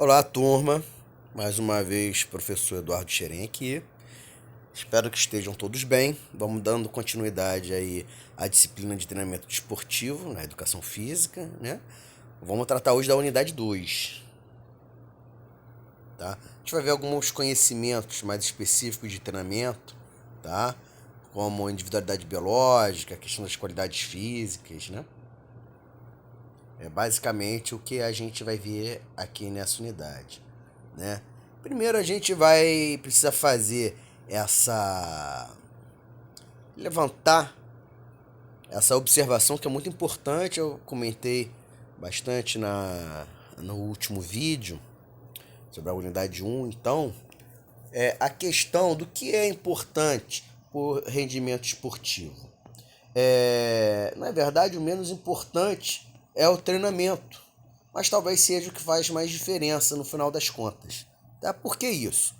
Olá, turma. Mais uma vez, professor Eduardo Xeren aqui. Espero que estejam todos bem. Vamos dando continuidade aí à disciplina de treinamento desportivo, na educação física, né? Vamos tratar hoje da unidade 2, tá? A gente vai ver alguns conhecimentos mais específicos de treinamento, tá? Como individualidade biológica, a questão das qualidades físicas, né? É basicamente o que a gente vai ver aqui nessa unidade, né? Primeiro a gente vai precisar fazer essa levantar essa observação que é muito importante. Eu comentei bastante no último vídeo sobre a unidade 1. Então, é a questão do que é importante por rendimento esportivo. Na verdade, o menos importante é o treinamento, mas talvez seja o que faz mais diferença no final das contas. Tá? Por que isso?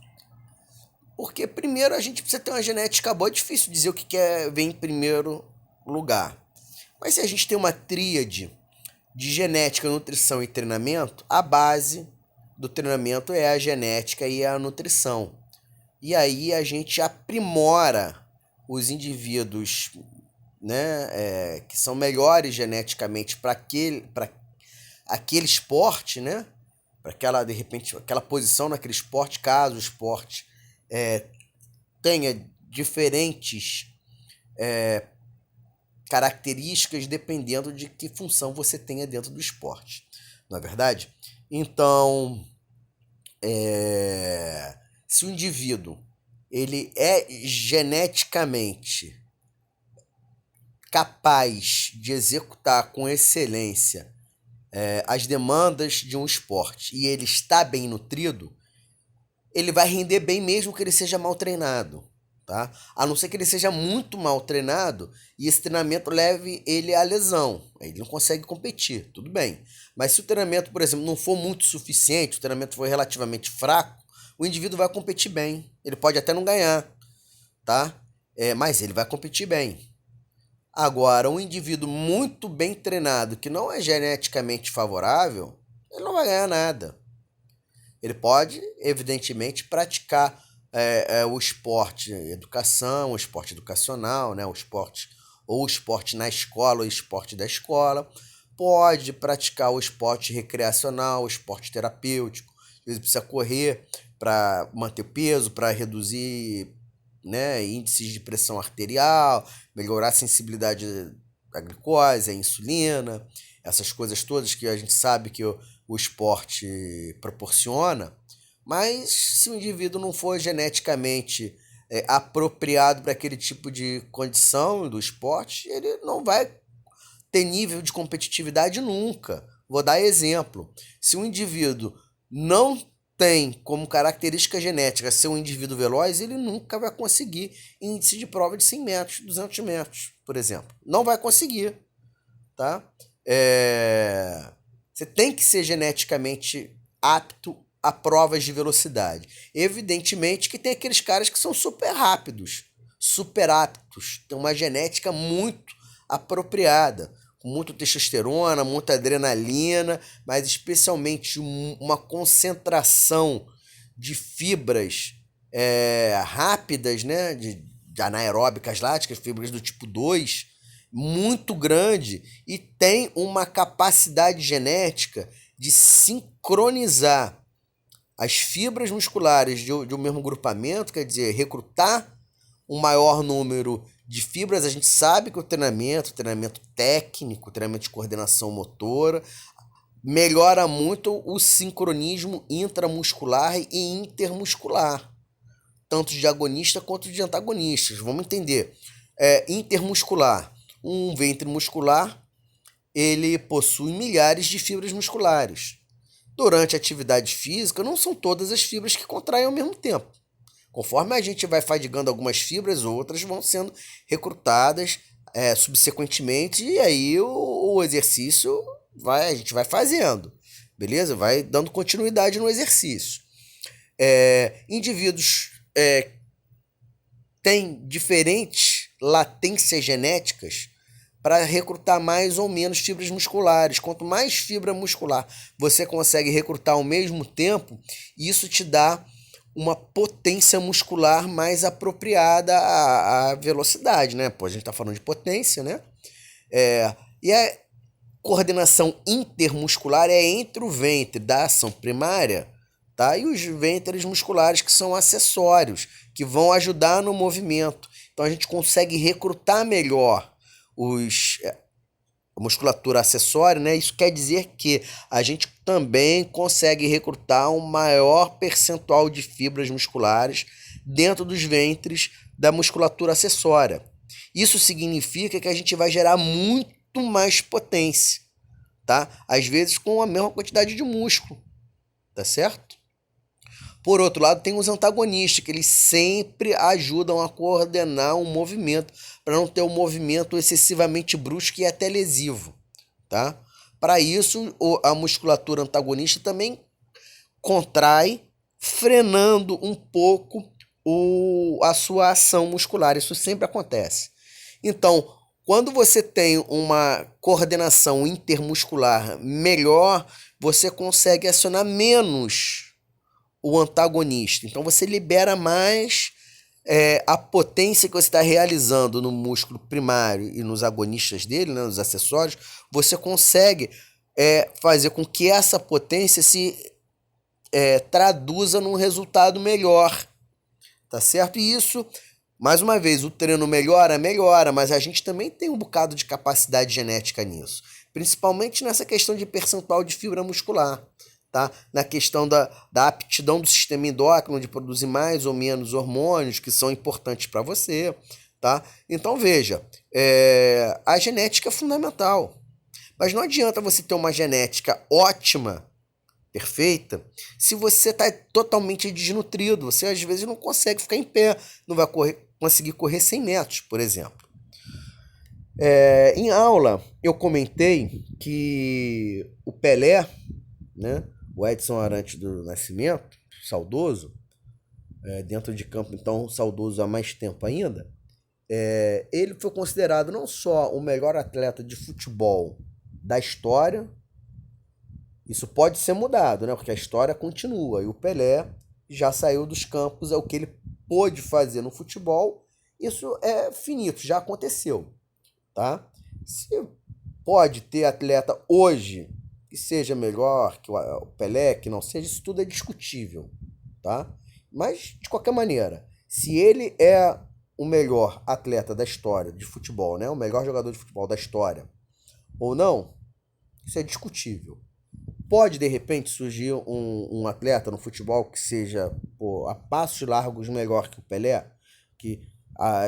Porque primeiro a gente precisa ter uma genética boa. É difícil dizer o que quer vir em primeiro lugar. Mas se a gente tem uma tríade de genética, nutrição e treinamento, a base do treinamento é a genética e a nutrição. E aí a gente aprimora os indivíduos, né, que são melhores geneticamente para aquele esporte, né? Para aquela, de repente, aquela posição naquele esporte, caso o esporte tenha diferentes características dependendo de que função você tenha dentro do esporte, não é verdade? Então, se o indivíduo ele é geneticamente capaz de executar com excelência as demandas de um esporte e ele está bem nutrido, ele vai render bem mesmo que ele seja mal treinado, tá? A não ser que ele seja muito mal treinado e esse treinamento leve ele à lesão. Ele não consegue competir, tudo bem. Mas se o treinamento, por exemplo, não for muito suficiente, o treinamento for relativamente fraco, o indivíduo vai competir bem. Ele pode até não ganhar, tá? Mas ele vai competir bem. Agora, um indivíduo muito bem treinado, que não é geneticamente favorável, ele não vai ganhar nada. Ele pode, evidentemente, praticar o esporte educação, o esporte educacional, né? O esporte na escola, o esporte da escola. Pode praticar o esporte recreacional, o esporte terapêutico. Às vezes precisa correr para manter peso, para reduzir, né, índices de pressão arterial, melhorar a sensibilidade à glicose, à insulina, essas coisas todas que a gente sabe que o esporte proporciona. Mas se o indivíduo não for geneticamente apropriado para aquele tipo de condição do esporte, ele não vai ter nível de competitividade nunca. Vou dar exemplo. Se um indivíduo não tem como característica genética ser um indivíduo veloz, ele nunca vai conseguir índice de prova de 100 metros, 200 metros, por exemplo. Não vai conseguir, tá? Você tem que ser geneticamente apto a provas de velocidade. Evidentemente que tem aqueles caras que são super rápidos, super aptos, tem uma genética muito apropriada, com muita testosterona, muita adrenalina, mas especialmente uma concentração de fibras rápidas, né, de anaeróbicas láticas, fibras do tipo 2, muito grande, e tem uma capacidade genética de sincronizar as fibras musculares de um mesmo grupamento, quer dizer, recrutar um maior número de fibras. A gente sabe que o treinamento técnico, treinamento de coordenação motora, melhora muito o sincronismo intramuscular e intermuscular, tanto de agonista quanto de antagonistas. Vamos entender. Intermuscular. Um ventre muscular, ele possui milhares de fibras musculares. Durante a atividade física, não são todas as fibras que contraem ao mesmo tempo. Conforme a gente vai fadigando algumas fibras, outras vão sendo recrutadas subsequentemente, e aí o exercício a gente vai fazendo, beleza? Vai dando continuidade no exercício. Indivíduos têm diferentes latências genéticas para recrutar mais ou menos fibras musculares. Quanto mais fibra muscular você consegue recrutar ao mesmo tempo, isso te dá uma potência muscular mais apropriada à velocidade, né? Pô, a gente está falando de potência, né? E a coordenação intermuscular é entre o ventre da ação primária, tá? E os ventres musculares que são acessórios, que vão ajudar no movimento. Então a gente consegue recrutar melhor a musculatura acessória, né? Isso quer dizer que a gente também consegue recrutar um maior percentual de fibras musculares dentro dos ventres da musculatura acessória. Isso significa que a gente vai gerar muito mais potência, tá? Às vezes com a mesma quantidade de músculo, tá certo? Por outro lado, tem os antagonistas, que eles sempre ajudam a coordenar um movimento, para não ter um movimento excessivamente brusco e até lesivo, tá? Para isso, a musculatura antagonista também contrai, frenando um pouco a sua ação muscular. Isso sempre acontece. Então, quando você tem uma coordenação intermuscular melhor, você consegue acionar menos o antagonista. Então você libera mais a potência que você está realizando no músculo primário e nos agonistas dele, né, nos acessórios. Você consegue fazer com que essa potência se traduza num resultado melhor, tá certo? E isso, mais uma vez, o treino melhora, mas a gente também tem um bocado de capacidade genética nisso, principalmente nessa questão de percentual de fibra muscular. Tá? Na questão da aptidão do sistema endócrino de produzir mais ou menos hormônios que são importantes para você. Tá? Então veja, a genética é fundamental. Mas não adianta você ter uma genética ótima, perfeita, se você está totalmente desnutrido. Você às vezes não consegue ficar em pé, não vai conseguir correr 100 metros, por exemplo. Em aula eu comentei que o Pelé, né, o Edson Arantes do Nascimento, saudoso, dentro de campo, então saudoso há mais tempo ainda, ele foi considerado não só o melhor atleta de futebol da história, isso pode ser mudado, né? Porque a história continua, e o Pelé já saiu dos campos, é o que ele pôde fazer no futebol, isso é finito, já aconteceu, tá? Se pode ter atleta hoje que seja melhor que o Pelé, que não seja, isso tudo é discutível, tá? Mas, de qualquer maneira, se ele é o melhor atleta da história de futebol, né? O melhor jogador de futebol da história, ou não, isso é discutível. Pode, de repente, surgir um atleta no futebol que seja a passos largos melhor que o Pelé, que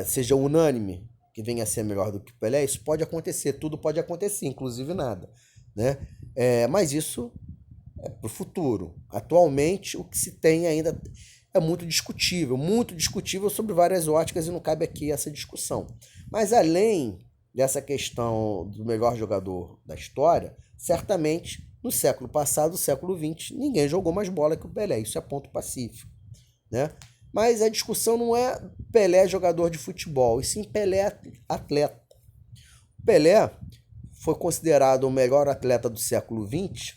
seja unânime, que venha a ser melhor do que o Pelé. Isso pode acontecer, tudo pode acontecer, inclusive nada, né? Mas isso é para o futuro. Atualmente, o que se tem ainda é muito discutível sobre várias óticas, e não cabe aqui essa discussão. Mas além dessa questão do melhor jogador da história, certamente no século passado, século XX, ninguém jogou mais bola que o Pelé. Isso é ponto pacífico, né? Mas a discussão não é Pelé jogador de futebol, e sim Pelé atleta. Pelé foi considerado o melhor atleta do século XX.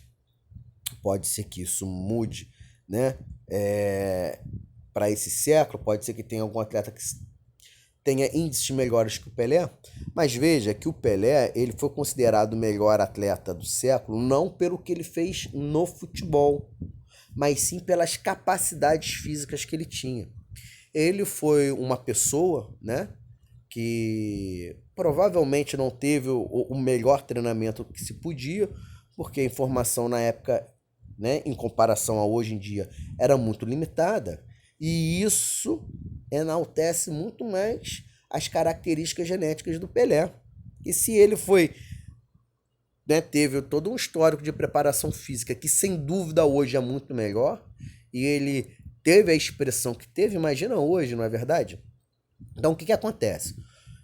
Pode ser que isso mude, né? Para esse século, pode ser que tenha algum atleta que tenha índices melhores que o Pelé, mas veja que o Pelé ele foi considerado o melhor atleta do século não pelo que ele fez no futebol, mas sim pelas capacidades físicas que ele tinha. Ele foi uma pessoa, né, que provavelmente não teve o melhor treinamento que se podia, porque a informação na época, né, em comparação a hoje em dia, era muito limitada, e isso enaltece muito mais as características genéticas do Pelé. E se ele foi, né, teve todo um histórico de preparação física que sem dúvida hoje é muito melhor, e ele teve a expressão que teve, imagina hoje, não é verdade? Então o que acontece?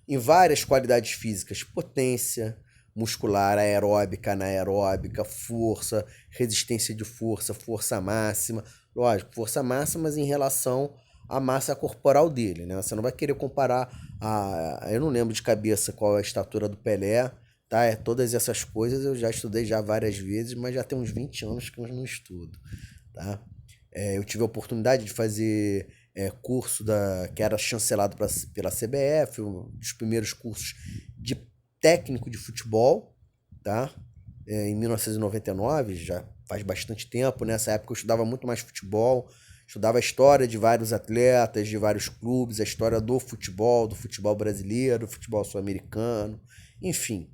Em várias qualidades físicas, potência muscular, aeróbica, anaeróbica, força, resistência de força, força máxima, lógico, força máxima, mas em relação a massa corporal dele, né? Você não vai querer comparar eu não lembro de cabeça qual é a estatura do Pelé, tá? Todas essas coisas eu já estudei já várias vezes, mas já tem uns 20 anos que eu não estudo, tá? Eu tive a oportunidade de fazer curso que era chancelado pela CBF, um dos primeiros cursos de técnico de futebol, tá? Em 1999, já faz bastante tempo. Nessa época eu estudava muito mais futebol, estudava a história de vários atletas, de vários clubes, a história do futebol brasileiro, do futebol sul-americano, enfim.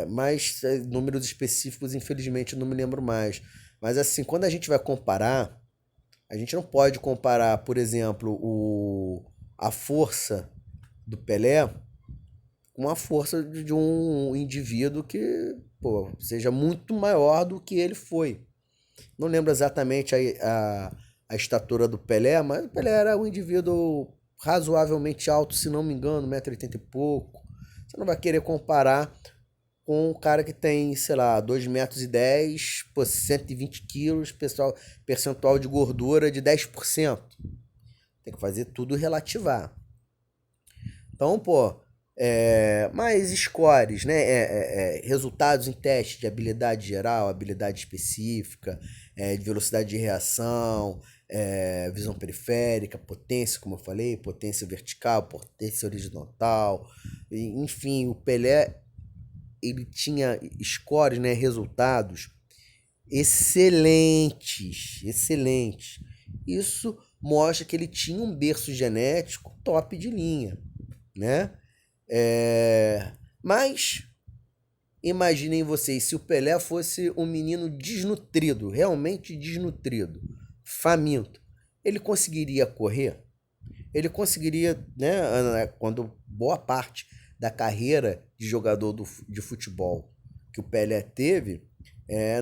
Mas números específicos, infelizmente, eu não me lembro mais. Mas assim, quando a gente vai comparar, a gente não pode comparar, por exemplo, a força do Pelé com a força de um indivíduo que, pô, seja muito maior do que ele foi. Não lembro exatamente a estatura do Pelé, mas o Pelé era um indivíduo razoavelmente alto, se não me engano, 1,80 m e pouco. Você não vai querer comparar com um cara que tem, sei lá, 2,10 m, pô, 120 quilos, percentual de gordura de 10%. Tem que fazer tudo relativar. Então, pô, mais scores, né? Resultados em teste de habilidade geral, habilidade específica, de velocidade de reação, visão periférica, potência, como eu falei, potência vertical, potência horizontal, enfim, o Pelé ele tinha scores, né? Resultados excelentes, excelentes. Isso mostra que ele tinha um berço genético top de linha, né? Mas imaginem vocês, se o Pelé fosse um menino desnutrido, realmente desnutrido, faminto, ele conseguiria correr? Ele conseguiria, né, quando boa parte da carreira de jogador de futebol que o Pelé teve,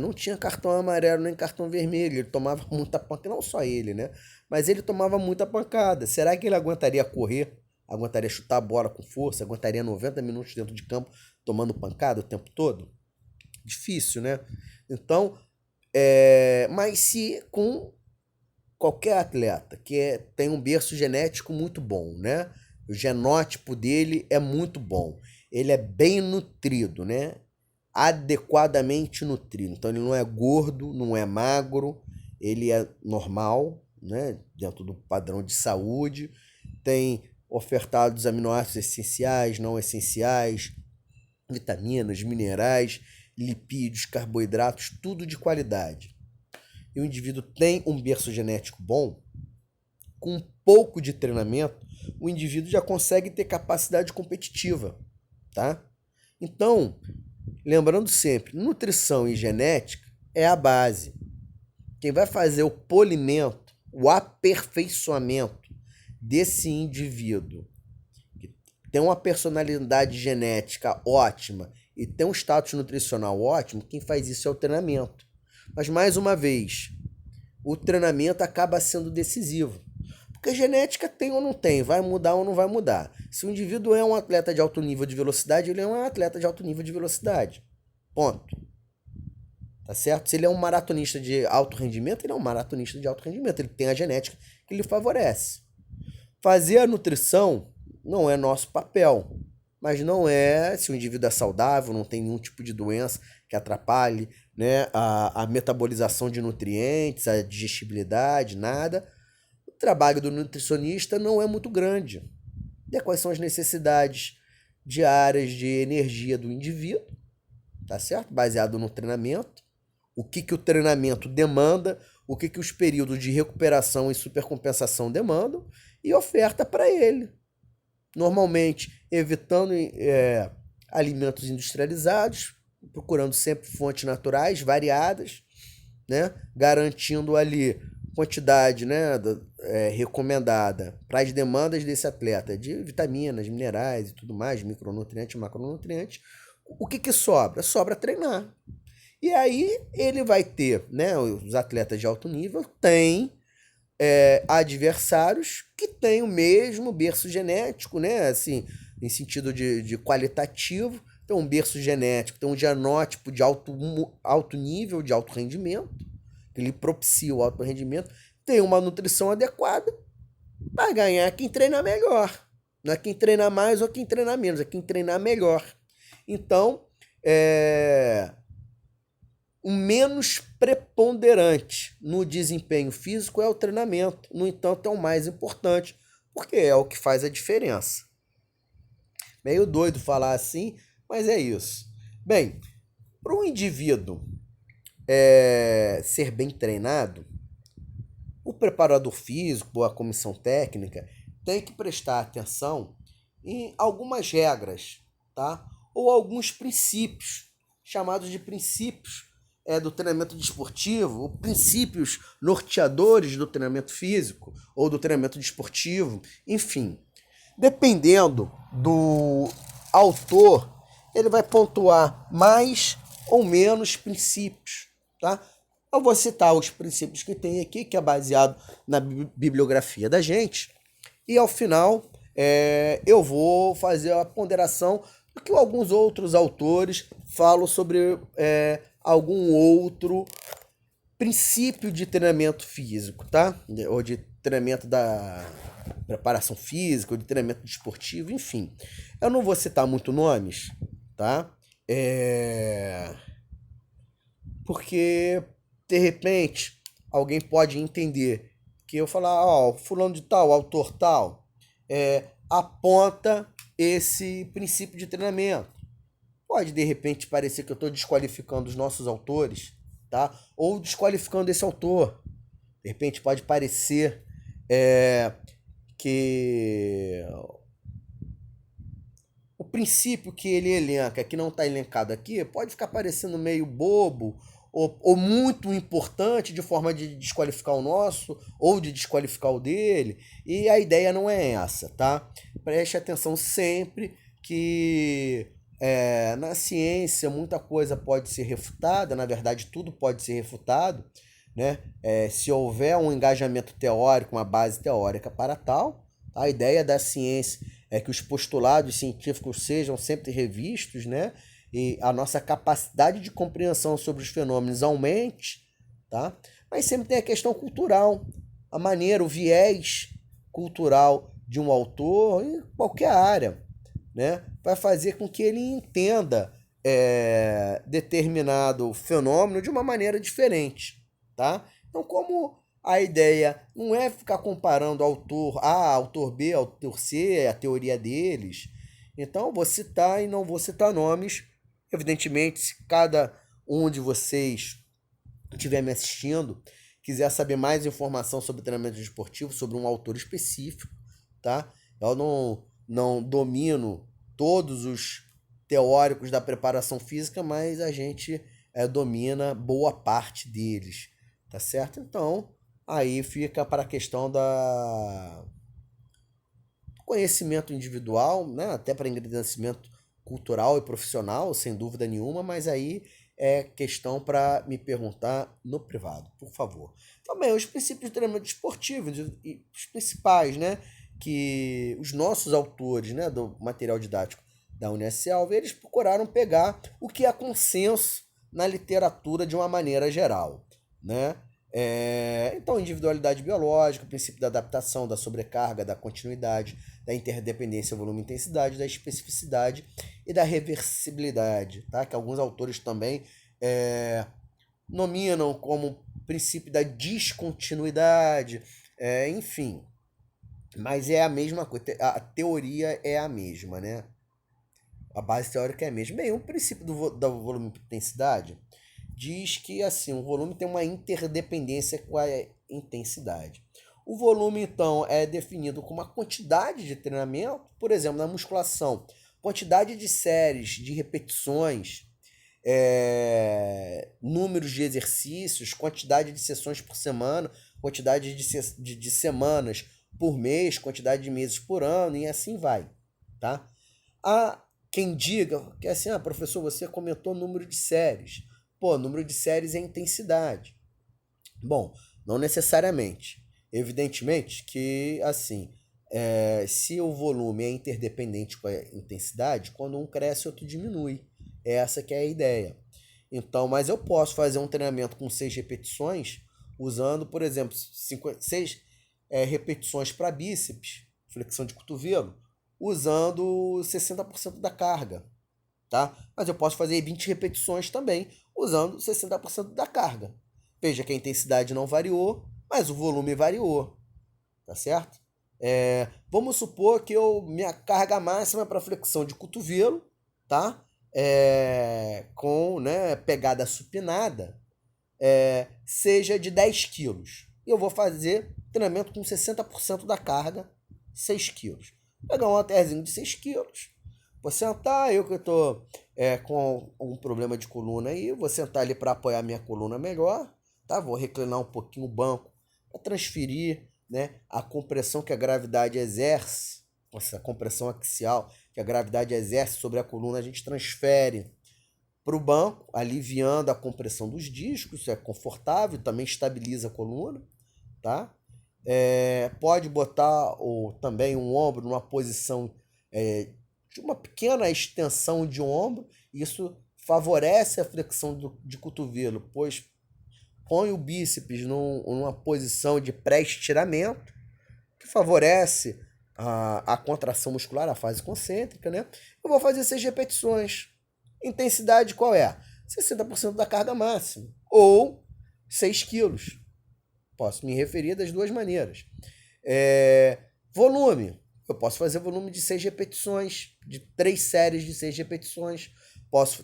não tinha cartão amarelo nem cartão vermelho, ele tomava muita pancada, não só ele, né? Mas ele tomava muita pancada. Será que ele aguentaria correr? Aguentaria chutar a bola com força? Aguentaria 90 minutos dentro de campo tomando pancada o tempo todo? Difícil, né? Então, mas se com qualquer atleta que tem um berço genético muito bom, né? O genótipo dele é muito bom. Ele é bem nutrido, né? Adequadamente nutrido. Então ele não é gordo, não é magro, ele é normal, né? Dentro do padrão de saúde. Tem ofertados aminoácidos essenciais, não essenciais, vitaminas, minerais, lipídios, carboidratos, tudo de qualidade. E o indivíduo tem um berço genético bom, com um pouco de treinamento, o indivíduo já consegue ter capacidade competitiva, tá? Então, lembrando sempre, nutrição e genética é a base. Quem vai fazer o polimento, o aperfeiçoamento desse indivíduo, que tem uma personalidade genética ótima e tem um status nutricional ótimo, quem faz isso é o treinamento. Mas, mais uma vez, o treinamento acaba sendo decisivo. Porque genética tem ou não tem, vai mudar ou não vai mudar. Se o indivíduo é um atleta de alto nível de velocidade, ele é um atleta de alto nível de velocidade. Ponto. Tá certo? Se ele é um maratonista de alto rendimento, ele é um maratonista de alto rendimento. Ele tem a genética que lhe favorece. Fazer a nutrição não é nosso papel. Mas não é, se o indivíduo é saudável, não tem nenhum tipo de doença que atrapalhe, né, a metabolização de nutrientes, a digestibilidade, nada. O trabalho do nutricionista não é muito grande. E quais são as necessidades diárias de energia do indivíduo, tá certo? Baseado no treinamento. O que o treinamento demanda, o que os períodos de recuperação e supercompensação demandam e oferta para ele. Normalmente evitando alimentos industrializados, procurando sempre fontes naturais, variadas, né? Garantindo ali quantidade, né, recomendada para as demandas desse atleta de vitaminas, minerais e tudo mais, micronutrientes, macronutrientes. O que sobra? Sobra treinar. E aí ele vai ter, né, os atletas de alto nível têm adversários que têm o mesmo berço genético, né, assim, em sentido de qualitativo, tem um berço genético, tem um genótipo de alto nível, de alto rendimento, que lhe propicia o alto rendimento, ter uma nutrição adequada, vai ganhar quem treina melhor. Não é quem treina mais ou quem treina menos, é quem treinar melhor. Então, o menos preponderante no desempenho físico é o treinamento. No entanto, é o mais importante, porque é o que faz a diferença. Meio doido falar assim, mas é isso. Bem, para um indivíduo ser bem treinado, o preparador físico, a comissão técnica, tem que prestar atenção em algumas regras, tá? Ou alguns princípios, chamados de princípios do treinamento desportivo, princípios norteadores do treinamento físico ou do treinamento desportivo, enfim. Dependendo do autor, ele vai pontuar mais ou menos princípios, tá? Eu vou citar os princípios que tem aqui, que é baseado na bibliografia da gente, e ao final eu vou fazer a ponderação do que alguns outros autores falam sobre algum outro princípio de treinamento físico, tá? Ou de treinamento da preparação física, ou de treinamento desportivo, enfim. Eu não vou citar muito nomes, tá? Porque, de repente, alguém pode entender que eu falar, ó, fulano de tal, autor tal, aponta esse princípio de treinamento. Pode, de repente, parecer que eu estou desqualificando os nossos autores, tá? Ou desqualificando esse autor. De repente, pode parecer que o princípio que ele elenca, que não está elencado aqui, pode ficar parecendo meio bobo ou muito importante de forma de desqualificar o nosso ou de desqualificar o dele. E a ideia não é essa, tá? Preste atenção sempre que na ciência muita coisa pode ser refutada, na verdade tudo pode ser refutado, né? Se houver um engajamento teórico, uma base teórica para tal, a ideia da ciência é que os postulados científicos sejam sempre revistos, né? E a nossa capacidade de compreensão sobre os fenômenos aumente, tá? Mas sempre tem a questão cultural, a maneira, o viés cultural de um autor em qualquer área, né? Vai fazer com que ele entenda determinado fenômeno de uma maneira diferente, tá? Então, como a ideia não é ficar comparando autor A, autor B, autor C, a teoria deles, então eu vou citar e não vou citar nomes. Evidentemente, se cada um de vocês estiver me assistindo, quiser saber mais informação sobre treinamento esportivo, sobre um autor específico, tá? Eu não domino todos os teóricos da preparação física, mas a gente domina boa parte deles, tá certo? Então, aí fica para a questão da conhecimento individual, né? Até para engrandecimento cultural e profissional, sem dúvida nenhuma, mas aí é questão para me perguntar no privado, por favor. Também os princípios de treinamento esportivo, os principais, né? Que os nossos autores, né, do material didático da Unesel, eles procuraram pegar o que é consenso na literatura de uma maneira geral, né? Então, individualidade biológica, o princípio da adaptação, da sobrecarga, da continuidade, da interdependência, volume e intensidade, da especificidade e da reversibilidade, tá? Que alguns autores também nominam como princípio da descontinuidade, enfim. Mas é a mesma coisa, a teoria é a mesma, né? A base teórica é a mesma. Bem, o princípio da volume e intensidade diz que assim, o volume tem uma interdependência com a intensidade. O volume, então, é definido como a quantidade de treinamento, por exemplo, na musculação, quantidade de séries, de repetições, números de exercícios, quantidade de sessões por semana, quantidade de semanas por mês, quantidade de meses por ano, e assim vai, tá? Há quem diga que assim, professor, você comentou número de séries. Pô, número de séries é intensidade. Bom, não necessariamente. Evidentemente que, assim, se o volume é interdependente com a intensidade, quando um cresce, outro diminui. Essa que é a ideia. Então, mas eu posso fazer um treinamento com 6 repetições usando, por exemplo, 6 repetições para bíceps, flexão de cotovelo, usando 60% da carga, tá? Mas eu posso fazer 20 repetições também, usando 60% da carga. Veja que a intensidade não variou, mas o volume variou, tá certo? Vamos supor que minha carga máxima para flexão de cotovelo, tá? Com, né, pegada supinada, seja de 10 quilos. Eu vou fazer treinamento com 60% da carga, 6 quilos. Pegar um halterzinho de 6 quilos, vou sentar, eu que estou com um problema de coluna aí, vou sentar ali para apoiar minha coluna melhor, tá? Vou reclinar um pouquinho o banco para transferir, né, a compressão que a gravidade exerce, essa compressão axial que a gravidade exerce sobre a coluna, a gente transfere para o banco, aliviando a compressão dos discos, isso é confortável, também estabiliza a coluna, tá? Pode botar também um ombro numa posição de uma pequena extensão de ombro, isso favorece a flexão de cotovelo, pois põe o bíceps numa posição de pré-estiramento, que favorece a contração muscular, a fase concêntrica, né? Eu vou fazer 6 repetições. Intensidade qual é? 60% da carga máxima, ou 6 quilos. Posso me referir das duas maneiras. Volume. Eu posso fazer volume de 6 repetições, de 3 séries de 6 repetições.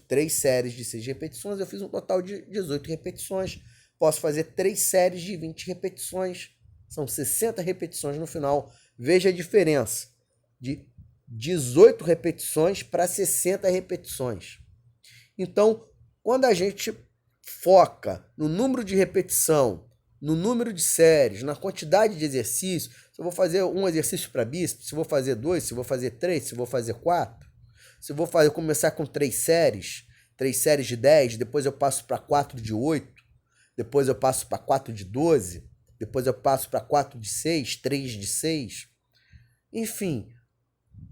3 séries de 6 repetições, eu fiz um total de 18 repetições. Posso fazer 3 séries de 20 repetições. São 60 repetições no final. Veja a diferença de 18 repetições para 60 repetições. Então, quando a gente foca no número de repetição, no número de séries, na quantidade de exercícios, se eu vou fazer um exercício para bíceps, se eu vou fazer 2, se eu vou fazer 3, se eu vou fazer 4, se eu vou começar com 3 séries de 10, depois eu passo para 4 de 8, depois eu passo para 4 de 12, depois eu passo para 4 de 6, 3 de 6. Enfim,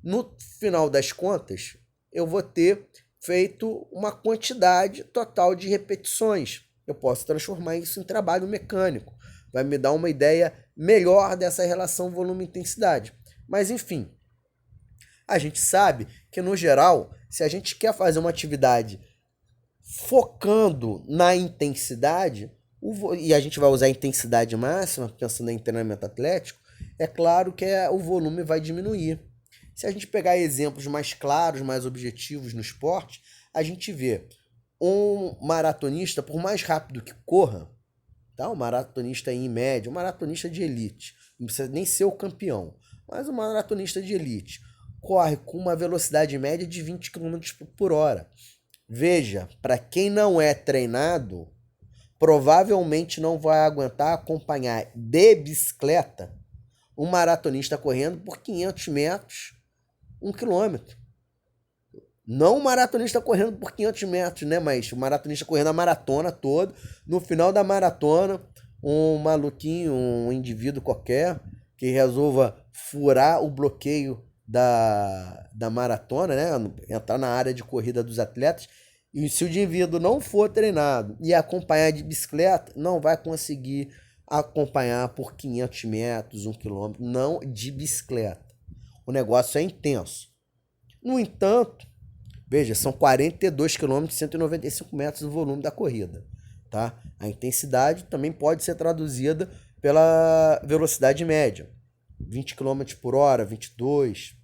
no final das contas, eu vou ter feito uma quantidade total de repetições. Eu posso transformar isso em trabalho mecânico. Vai me dar uma ideia melhor dessa relação volume-intensidade. Mas, enfim, a gente sabe que, no geral, se a gente quer fazer uma atividade focando na intensidade, e a gente vai usar a intensidade máxima, pensando em treinamento atlético, é claro que o volume vai diminuir. Se a gente pegar exemplos mais claros, mais objetivos no esporte, a gente vê um maratonista, por mais rápido que corra, tá? Um maratonista em média, um maratonista de elite, não precisa nem ser o campeão, mas um maratonista de elite, corre com uma velocidade média de 20 km por hora. Veja, para quem não é treinado, provavelmente não vai aguentar acompanhar de bicicleta um maratonista correndo por 500 metros, 1 quilômetro. Não um maratonista correndo por 500 metros, né? Mas o maratonista correndo a maratona toda. No final da maratona, um maluquinho, um indivíduo qualquer, que resolva furar o bloqueio da maratona, né? Entrar na área de corrida dos atletas. E se o indivíduo não for treinado e acompanhar de bicicleta, não vai conseguir acompanhar por 500 metros, 1 quilômetro, não de bicicleta. O negócio é intenso. No entanto, veja, são 42 km, 195 metros o volume da corrida, tá? A intensidade também pode ser traduzida pela velocidade média. 20 km por hora, 22,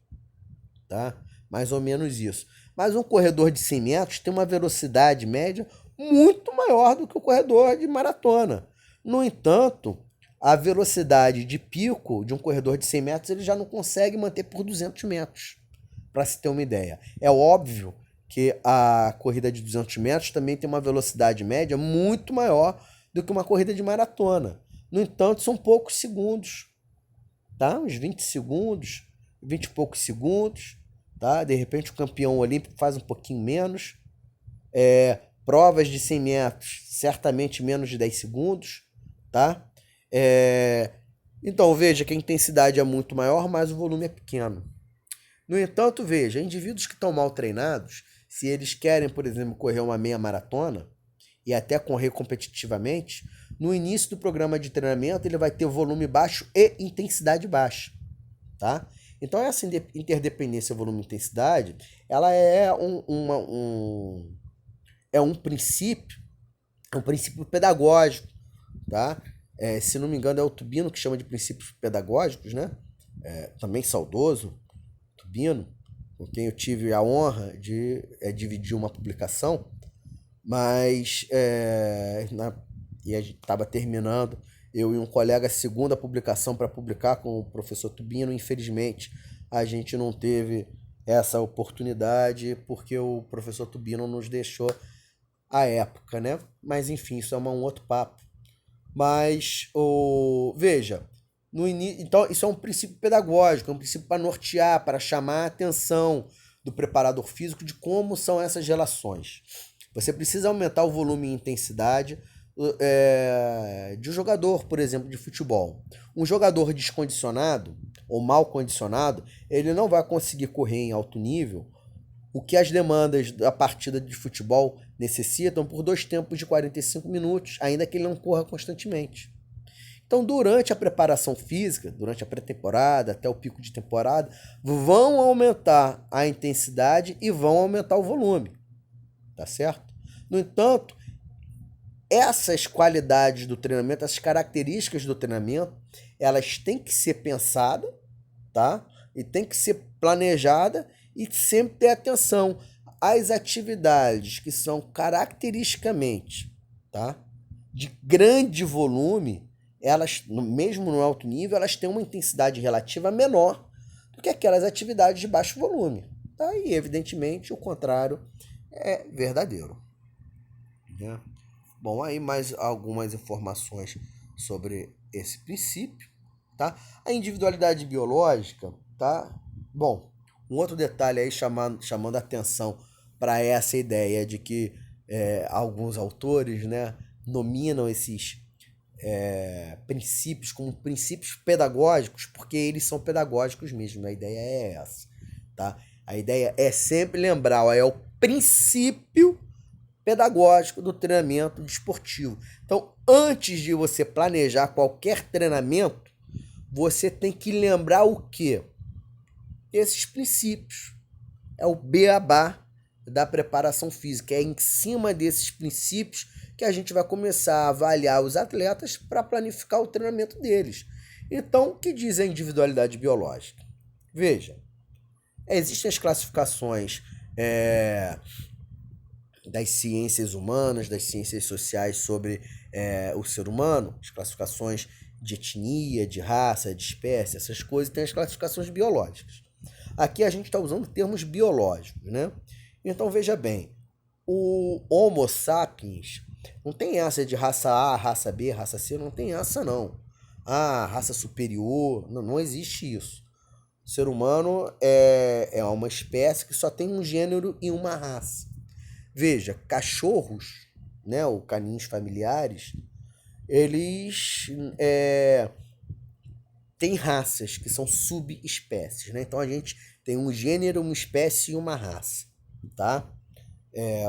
tá? Mais ou menos isso. Mas um corredor de 100 metros tem uma velocidade média muito maior do que o corredor de maratona. No entanto, a velocidade de pico de um corredor de 100 metros ele já não consegue manter por 200 metros, para se ter uma ideia. É óbvio que a corrida de 200 metros também tem uma velocidade média muito maior do que uma corrida de maratona. No entanto, são poucos segundos, tá? Uns 20 segundos, 20 e poucos segundos, tá? De repente o campeão olímpico faz um pouquinho menos. Provas de 100 metros, certamente menos de 10 segundos, tá? Então, veja que a intensidade é muito maior, mas o volume é pequeno. No entanto, veja, indivíduos que estão mal treinados, se eles querem, por exemplo, correr uma meia maratona e até correr competitivamente, No início do programa de treinamento, ele vai ter volume baixo e intensidade baixa, tá? Então, essa interdependência volume e intensidade, ela é um princípio, pedagógico, tá? Se não me engano, é o Tubino que chama de princípios pedagógicos, né? Também saudoso, Tubino, com quem eu tive a honra de dividir uma publicação, mas e a gente estava terminando, eu e um colega, a segunda publicação para publicar com o professor Tubino. Infelizmente, a gente não teve essa oportunidade porque o professor Tubino nos deixou à época, né? Mas enfim, isso é um outro papo. Mas, veja, no início, então isso é um princípio pedagógico, é um princípio para nortear, para chamar a atenção do preparador físico de como são essas relações. Você precisa aumentar o volume e intensidade de um jogador, por exemplo, de futebol. Um jogador descondicionado ou mal condicionado, ele não vai conseguir correr em alto nível o que as demandas da partida de futebol necessitam por 2 tempos de 45 minutos, ainda que ele não corra constantemente. Então, durante a preparação física, durante a pré-temporada, até o pico de temporada, vão aumentar a intensidade e vão aumentar o volume, tá certo? No entanto, essas qualidades do treinamento, essas características do treinamento, elas têm que ser pensadas, tá? E tem que ser planejada e sempre ter atenção às atividades que são caracteristicamente, tá, de grande volume. Elas, mesmo no alto nível, elas têm uma intensidade relativa menor do que aquelas atividades de baixo volume, tá? E evidentemente o contrário é verdadeiro, né? Bom, aí mais algumas informações sobre esse princípio, tá? A individualidade biológica, tá? Bom, um outro detalhe aí chamando a atenção para essa ideia de que alguns autores, né, nominam esses princípios como princípios pedagógicos, porque eles são pedagógicos mesmo. A ideia é essa, tá? A ideia é sempre lembrar, é o princípio pedagógico do treinamento desportivo. Então, antes de você planejar qualquer treinamento, você tem que lembrar o quê? Esses princípios. É o beabá da preparação física. É em cima desses princípios que a gente vai começar a avaliar os atletas para planificar o treinamento deles. Então, o que diz a individualidade biológica? Veja, existem as classificações das ciências humanas, das ciências sociais sobre o ser humano, as classificações de etnia, de raça, de espécie, essas coisas, tem as classificações biológicas. Aqui a gente está usando termos biológicos, né? Então, veja bem, o Homo sapiens não tem essa de raça A, raça B, raça C, não tem essa não. Ah, raça superior, não existe isso. O ser humano é uma espécie que só tem um gênero e uma raça. Veja, cachorros, né, ou caninos familiares, eles têm raças que são subespécies, né? Então a gente tem um gênero, uma espécie e uma raça, tá?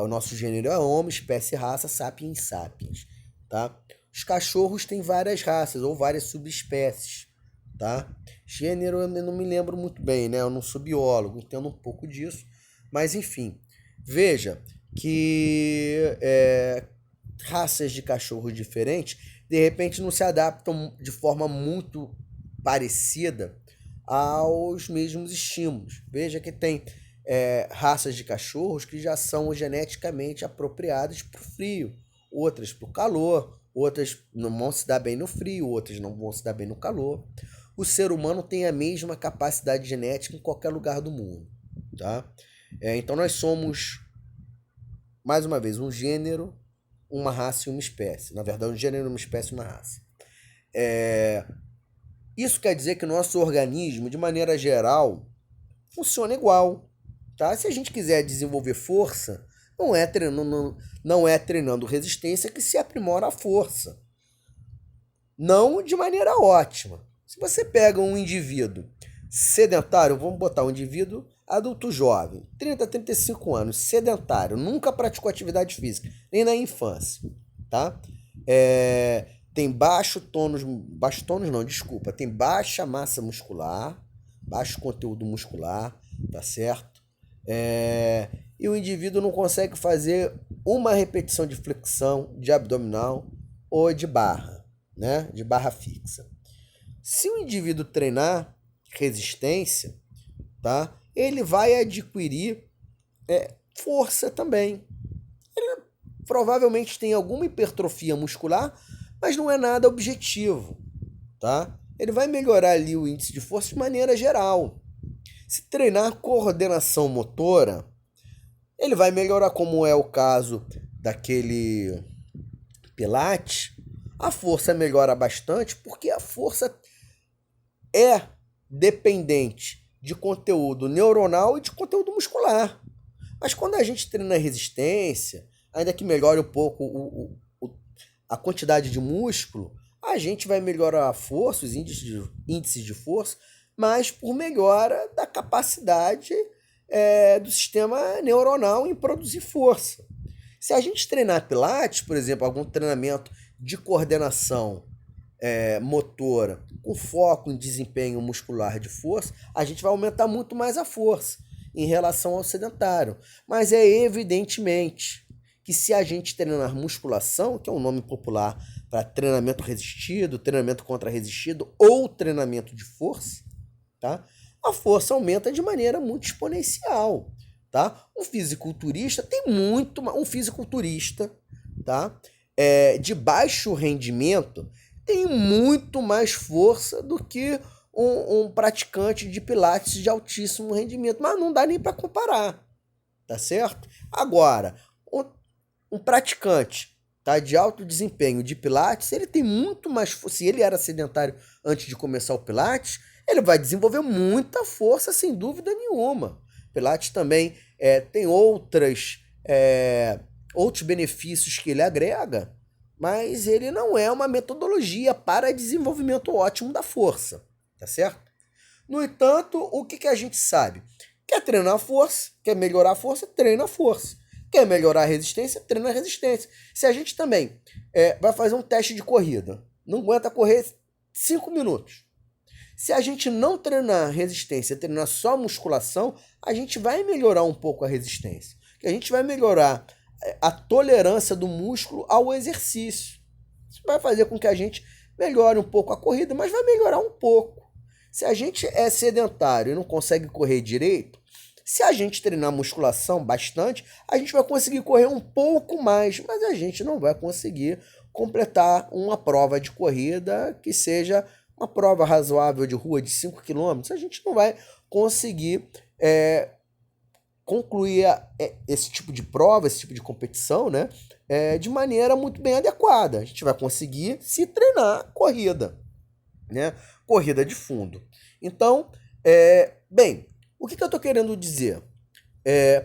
O nosso gênero é Homo, espécie, raça, sapiens, sapiens, tá? Os cachorros têm várias raças ou várias subespécies, tá? Gênero eu não me lembro muito bem, né? Eu não sou biólogo, entendo um pouco disso, mas enfim, veja que raças de cachorros diferentes, de repente não se adaptam de forma muito parecida aos mesmos estímulos. Veja que tem raças de cachorros que já são geneticamente apropriadas para o frio, outras para o calor, outras não vão se dar bem no frio, outras não vão se dar bem no calor. O ser humano tem a mesma capacidade genética em qualquer lugar do mundo, tá? Então nós somos, mais uma vez, um gênero, uma raça e uma espécie. Na verdade, um gênero, uma espécie e uma raça. Isso quer dizer que o nosso organismo, de maneira geral, funciona igual, tá? Se a gente quiser desenvolver força, não é treinando resistência que se aprimora a força. Não de maneira ótima. Se você pega um indivíduo sedentário, vamos botar um indivíduo adulto jovem, 30 a 35 anos, sedentário, nunca praticou atividade física, nem na infância, tá? tem tem baixa massa muscular, baixo conteúdo muscular, tá certo? E o indivíduo não consegue fazer uma repetição de flexão, de abdominal ou de barra, né? De barra fixa. Se o indivíduo treinar resistência, tá? Ele vai adquirir força também. Ele provavelmente tem alguma hipertrofia muscular, mas não é nada objetivo, tá? Ele vai melhorar ali o índice de força de maneira geral. Se treinar coordenação motora, ele vai melhorar, como é o caso daquele Pilates. A força melhora bastante porque a força é dependente de conteúdo neuronal e de conteúdo muscular. Mas quando a gente treina resistência, ainda que melhore um pouco a quantidade de músculo, a gente vai melhorar a força, os índices de força, mas por melhora da capacidade do sistema neuronal em produzir força. Se a gente treinar Pilates, por exemplo, algum treinamento de coordenação motora com foco em desempenho muscular de força, a gente vai aumentar muito mais a força em relação ao sedentário. Mas é evidentemente que se a gente treinar musculação, que é um nome popular para treinamento resistido, treinamento contra-resistido ou treinamento de força, tá? A força aumenta de maneira muito exponencial, tá? Um fisiculturista, tá? De baixo rendimento tem muito mais força do que um praticante de pilates de altíssimo rendimento, mas não dá nem para comparar, tá certo? Agora, um praticante, tá, de alto desempenho de pilates, ele tem muito mais força. Se ele era sedentário antes de começar o pilates, ele vai desenvolver muita força, sem dúvida nenhuma. Pilates também tem outros benefícios que ele agrega, mas ele não é uma metodologia para desenvolvimento ótimo da força, tá certo? No entanto, o que a gente sabe? Quer treinar a força, quer melhorar a força, treina a força. Quer melhorar a resistência, treina a resistência. Se a gente também vai fazer um teste de corrida, não aguenta correr 5 minutos. Se a gente não treinar resistência, treinar só musculação, a gente vai melhorar um pouco a resistência. A gente vai melhorar a tolerância do músculo ao exercício. Isso vai fazer com que a gente melhore um pouco a corrida, mas vai melhorar um pouco. Se a gente é sedentário e não consegue correr direito, se a gente treinar musculação bastante, a gente vai conseguir correr um pouco mais, mas a gente não vai conseguir completar uma prova de corrida que seja uma prova razoável de rua de 5 km. A gente não vai conseguir concluir esse tipo de prova, esse tipo de competição, né, de maneira muito bem adequada. A gente vai conseguir se treinar corrida, né, corrida de fundo. Então, bem, o que eu estou querendo dizer?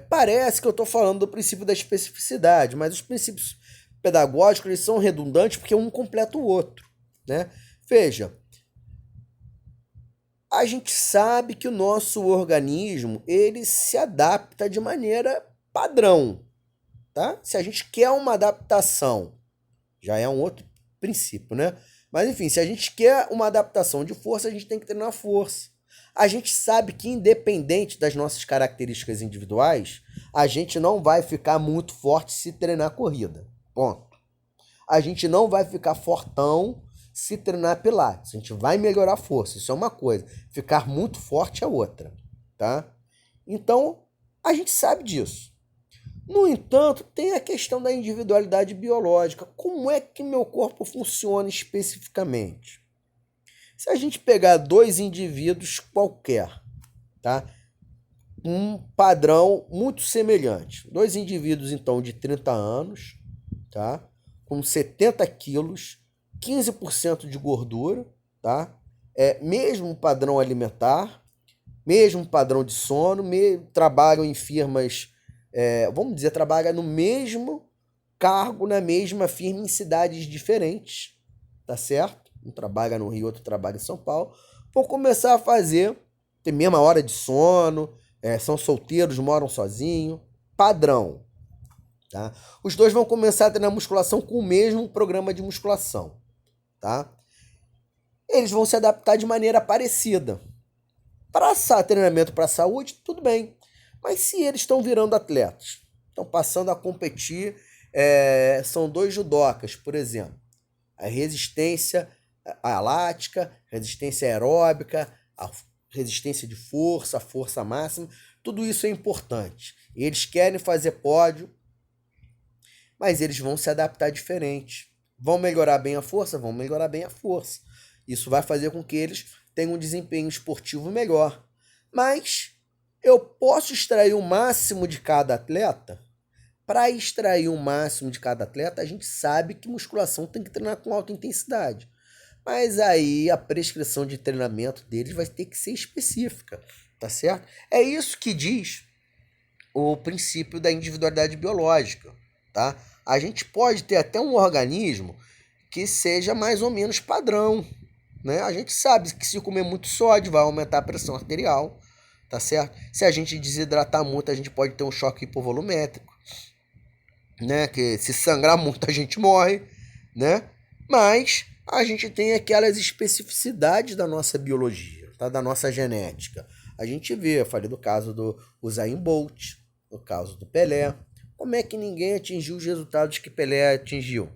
Parece que eu estou falando do princípio da especificidade, mas os princípios pedagógicos eles são redundantes porque um completa o outro, né? Veja, a gente sabe que o nosso organismo ele se adapta de maneira padrão, tá? Se a gente quer uma adaptação, já é um outro princípio, né? Mas enfim, se a gente quer uma adaptação de força, a gente tem que treinar força. A gente sabe que independente das nossas características individuais, a gente não vai ficar muito forte se treinar corrida. Ponto. A gente não vai ficar fortão se treinar pilates. A gente vai melhorar a força, isso é uma coisa. Ficar muito forte é outra, tá? Então, a gente sabe disso. No entanto, tem a questão da individualidade biológica. Como é que meu corpo funciona especificamente? Se a gente pegar 2 indivíduos qualquer, tá? Um padrão muito semelhante. 2 indivíduos, então, de 30 anos, tá? Com 70 quilos, 15% de gordura, tá? Mesmo padrão alimentar, mesmo padrão de sono, trabalham em firmas, vamos dizer, trabalham no mesmo cargo, na mesma firma, em cidades diferentes, tá certo? Um trabalha no Rio, outro trabalha em São Paulo. Vão começar a ter mesma hora de sono, são solteiros, moram sozinhos, padrão. tá? Os dois vão começar a treinar musculação com o mesmo programa de musculação, tá? Eles vão se adaptar de maneira parecida. Para treinamento para a saúde, tudo bem. Mas se eles estão virando atletas, estão passando a competir, são dois judocas, por exemplo, a resistência lática, resistência aeróbica, a resistência de força, a força máxima, tudo isso é importante. Eles querem fazer pódio, mas eles vão se adaptar diferente. Vão melhorar bem a força? Vão melhorar bem a força. Isso vai fazer com que eles tenham um desempenho esportivo melhor. Mas eu posso extrair o máximo de cada atleta? Para extrair o máximo de cada atleta, a gente sabe que musculação tem que treinar com alta intensidade. Mas aí a prescrição de treinamento deles vai ter que ser específica, tá certo? É isso que diz o princípio da individualidade biológica, tá? A gente pode ter até um organismo que seja mais ou menos padrão, né? A gente sabe que se comer muito sódio vai aumentar a pressão arterial, tá certo? Se a gente desidratar muito, a gente pode ter um choque hipovolumétrico, né? Que se sangrar muito a gente morre, né? Mas a gente tem aquelas especificidades da nossa biologia, tá? Da nossa genética. A gente vê, eu falei do caso do Usain Bolt, no caso do Pelé. Como é que ninguém atingiu os resultados que Pelé atingiu?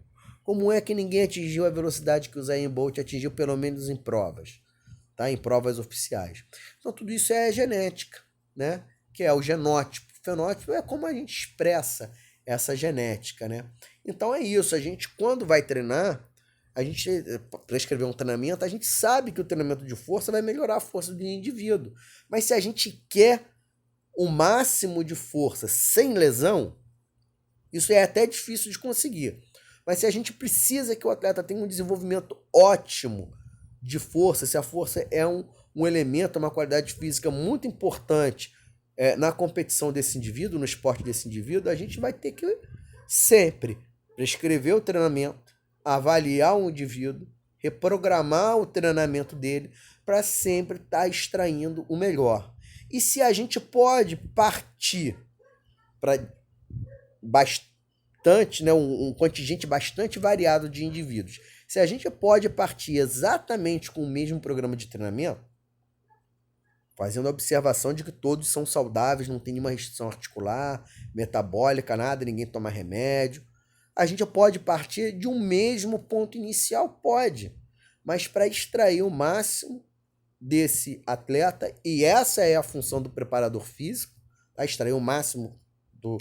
Como é que ninguém atingiu a velocidade que o Usain Bolt atingiu, pelo menos em provas, tá? Em provas oficiais. Então tudo isso é genética, né? Que é o genótipo. O fenótipo é como a gente expressa essa genética, né? Então é isso. A gente, quando vai treinar, a gente, para escrever um treinamento, a gente sabe que o treinamento de força vai melhorar a força do indivíduo. Mas se a gente quer o máximo de força sem lesão, isso é até difícil de conseguir. Mas se a gente precisa que o atleta tenha um desenvolvimento ótimo de força, se a força é um elemento, uma qualidade física muito importante na competição desse indivíduo, no esporte desse indivíduo, a gente vai ter que sempre prescrever o treinamento, avaliar o indivíduo, reprogramar o treinamento dele para sempre estar extraindo o melhor. E se a gente pode partir para bastante, né, um contingente bastante variado de indivíduos, se a gente pode partir exatamente com o mesmo programa de treinamento, fazendo a observação de que todos são saudáveis, não tem nenhuma restrição articular, metabólica, nada, ninguém toma remédio, a gente pode partir de um mesmo ponto inicial? Pode, mas para extrair o máximo desse atleta, e essa é a função do preparador físico, tá? Extrair o máximo do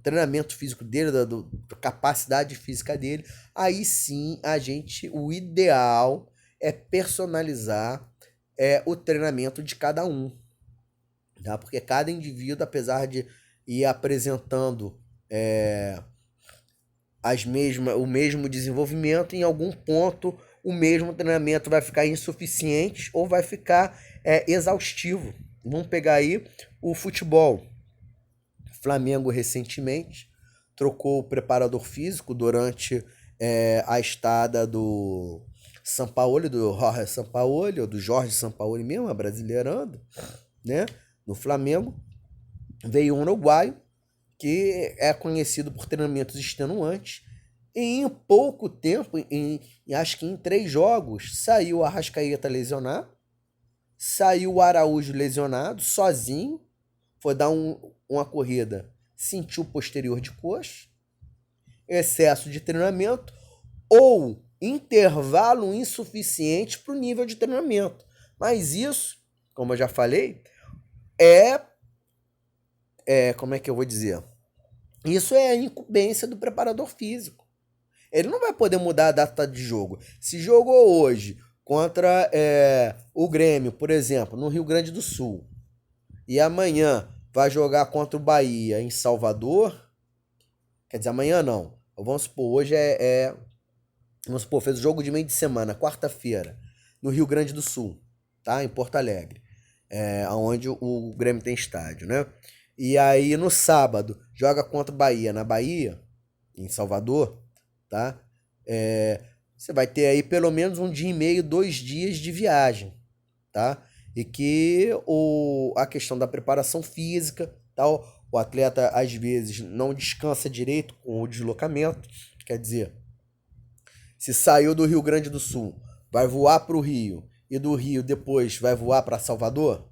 treinamento físico dele, da capacidade física dele, aí sim o ideal é personalizar o treinamento de cada um, tá? Porque cada indivíduo, apesar de ir apresentando o mesmo desenvolvimento, em algum ponto o mesmo treinamento vai ficar insuficiente ou vai ficar exaustivo. Vamos pegar aí o futebol. O Flamengo recentemente trocou o preparador físico durante a estada do Sampaoli, do Jorge Sampaoli, ou do Jorge Sampaoli mesmo, brasileirando, né? No Flamengo veio um uruguaio que é conhecido por treinamentos extenuantes. E em pouco tempo, acho que em 3 jogos, saiu o Arrascaeta lesionado, saiu o Araújo lesionado, sozinho, foi dar uma corrida, sentiu o posterior de coxa, excesso de treinamento ou intervalo insuficiente para o nível de treinamento. Mas isso, como eu já falei, como é que eu vou dizer? Isso é a incumbência do preparador físico. Ele não vai poder mudar a data de jogo. Se jogou hoje contra o Grêmio, por exemplo, no Rio Grande do Sul, e amanhã vai jogar contra o Bahia em Salvador, quer dizer, amanhã não. Vamos supor, hoje vamos supor, fez o jogo de meio de semana, quarta-feira, no Rio Grande do Sul, tá? Em Porto Alegre, onde o Grêmio tem estádio, né? E aí no sábado joga contra o Bahia na Bahia, em Salvador, tá? Você vai ter aí pelo menos 1 dia e meio, 2 dias de viagem, tá? E que a questão da preparação física, tal, O atleta, às vezes, não descansa direito com o deslocamento. Quer dizer, se saiu do Rio Grande do Sul, vai voar para o Rio e do Rio depois vai voar para Salvador?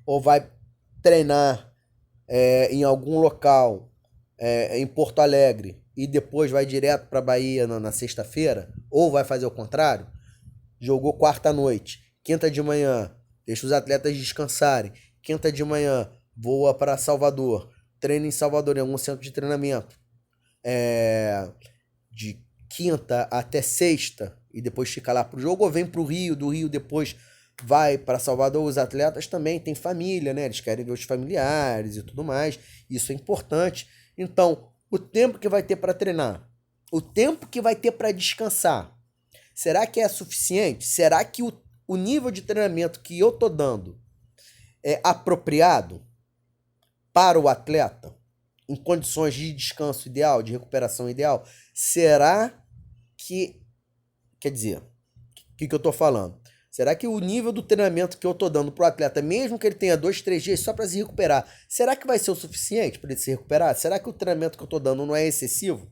Ou vai treinar em algum local em Porto Alegre e depois vai direto para Bahia na sexta-feira? Ou vai fazer o contrário? Jogou quarta à noite, quinta de manhã, deixa os atletas descansarem. Quinta de manhã, voa para Salvador, treina em Salvador, em algum centro de treinamento. De quinta até sexta, e depois fica lá pro jogo, ou vem pro Rio, do Rio depois vai para Salvador. Os atletas também têm família, né? Eles querem ver os familiares e tudo mais. Isso é importante. Então, o tempo que vai ter para treinar, o tempo que vai ter para descansar, será que é suficiente? Será que o nível de treinamento que eu tô dando é apropriado para o atleta, em condições de descanso ideal, de recuperação ideal? Será que, quer dizer, o que eu tô falando? Será que o nível do treinamento que eu tô dando pro atleta, mesmo que ele tenha 2, 3 dias só para se recuperar, será que vai ser o suficiente para ele se recuperar? Será que o treinamento que eu tô dando não é excessivo?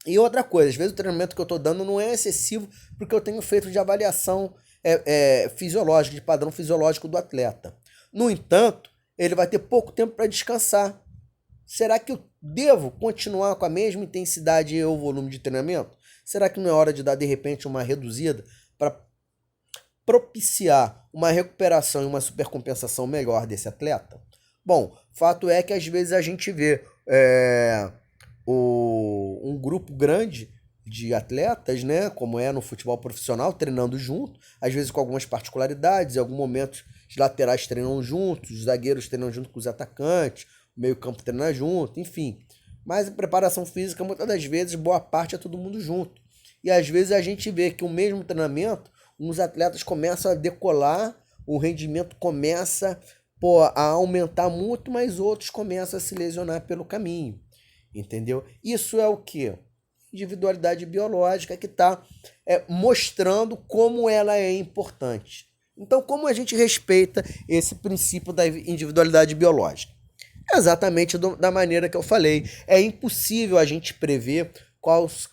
E outra coisa, às vezes o treinamento que eu tô dando não é excessivo porque eu tenho feito de avaliação fisiológica, de padrão fisiológico do atleta. No entanto, ele vai ter pouco tempo para descansar. Será que eu devo continuar com a mesma intensidade ou volume de treinamento? Será que não é hora de dar, de repente, uma reduzida para propiciar uma recuperação e uma supercompensação melhor desse atleta? Bom, fato é que às vezes a gente vê um grupo grande de atletas, né, como é no futebol profissional, treinando junto, às vezes com algumas particularidades. Em algum momento os laterais treinam juntos, os zagueiros treinam junto com os atacantes, o meio-campo treina junto, enfim. Mas a preparação física, muitas das vezes, boa parte é todo mundo junto. E às vezes a gente vê que o mesmo treinamento, uns atletas começam a decolar, o rendimento começa a aumentar muito, mas outros começam a se lesionar pelo caminho. Entendeu? Isso é o quê? Individualidade biológica que está mostrando como ela é importante. Então, como a gente respeita esse princípio da individualidade biológica? Exatamente da maneira que eu falei. É impossível a gente prever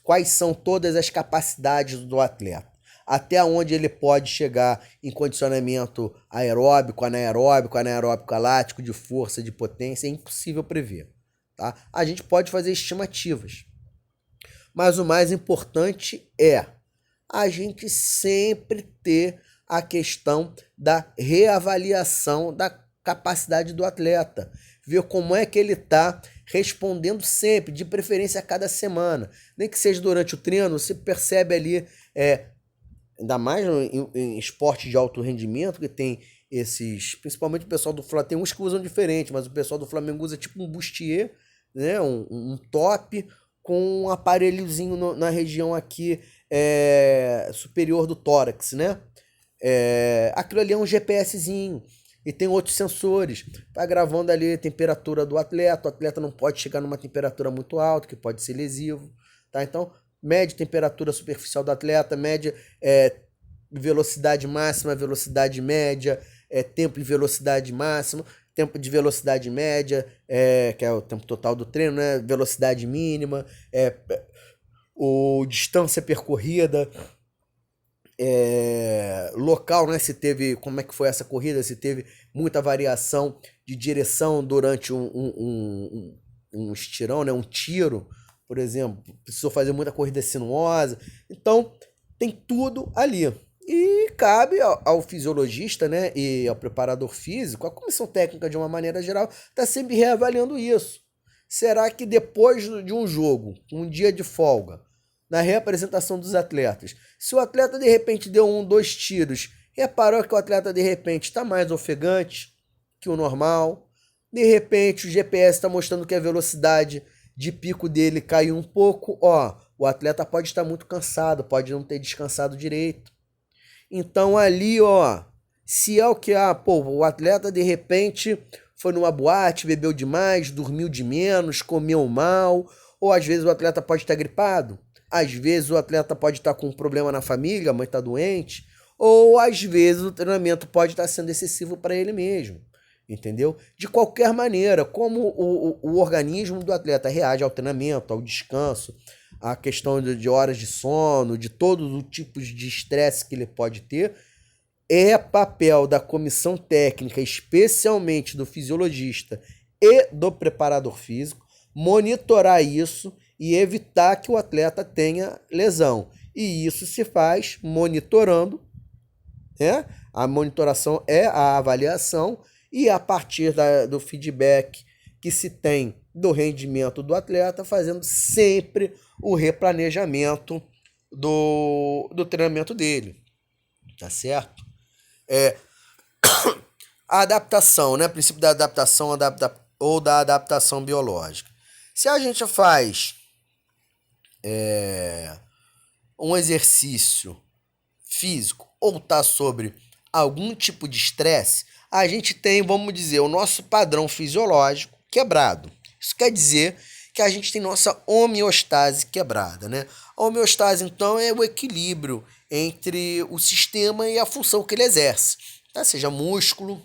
quais são todas as capacidades do atleta. Até onde ele pode chegar em condicionamento aeróbico, anaeróbico, lático, de força, de potência, é impossível prever. Tá? A gente pode fazer estimativas. Mas o mais importante é a gente sempre ter a questão da reavaliação da capacidade do atleta. Ver como é que ele está respondendo sempre, de preferência a cada semana. Nem que seja durante o treino, você percebe ali, ainda mais em esporte de alto rendimento, que tem esses, principalmente o pessoal do Flamengo, tem uns que usam diferente, mas o pessoal do Flamengo usa tipo um bustier, né, um top, com um aparelhozinho na região aqui superior do tórax, né? Aquilo ali é um GPSzinho. E tem outros sensores. Vai gravando ali a temperatura do atleta. O atleta não pode chegar numa temperatura muito alta, que pode ser lesivo. Tá? Então, mede temperatura superficial do atleta, mede velocidade máxima, velocidade média, tempo e velocidade máxima, tempo de velocidade média, que é o tempo total do treino, né? Velocidade mínima, distância percorrida, local, né? Se teve, como é que foi essa corrida, se teve muita variação de direção durante um estirão, né? Um tiro, por exemplo, precisou fazer muita corrida sinuosa. Então, tem tudo ali. E cabe ao fisiologista, né, e ao preparador físico, a comissão técnica de uma maneira geral, está sempre reavaliando isso. Será que depois de um jogo, um dia de folga, na reapresentação dos atletas, se o atleta de repente deu 1, 2 tiros, reparou que o atleta de repente está mais ofegante que o normal, de repente o GPS está mostrando que a velocidade de pico dele caiu um pouco, o atleta pode estar muito cansado, pode não ter descansado direito. Então ali, se é o que, o atleta de repente foi numa boate, bebeu demais, dormiu de menos, comeu mal, ou às vezes o atleta pode estar gripado, às vezes o atleta pode estar com um problema na família, a mãe está doente, ou às vezes o treinamento pode estar sendo excessivo para ele mesmo. entendeu? De qualquer maneira, como o organismo do atleta reage ao treinamento, ao descanso, à questão de horas de sono, de todos os tipos de estresse que ele pode ter, é papel da comissão técnica, especialmente do fisiologista e do preparador físico, monitorar isso e evitar que o atleta tenha lesão. E isso se faz monitorando, né? A monitoração é a avaliação e a partir do feedback que se tem do rendimento do atleta, fazendo sempre o replanejamento do treinamento dele, tá certo? A adaptação, né? O princípio da adaptação ou da adaptação biológica. Se a gente faz um exercício físico ou está sobre algum tipo de estresse, a gente tem, vamos dizer, o nosso padrão fisiológico quebrado. Isso quer dizer que a gente tem nossa homeostase quebrada, né? A homeostase, então, é o equilíbrio entre o sistema e a função que ele exerce, tá? Seja músculo,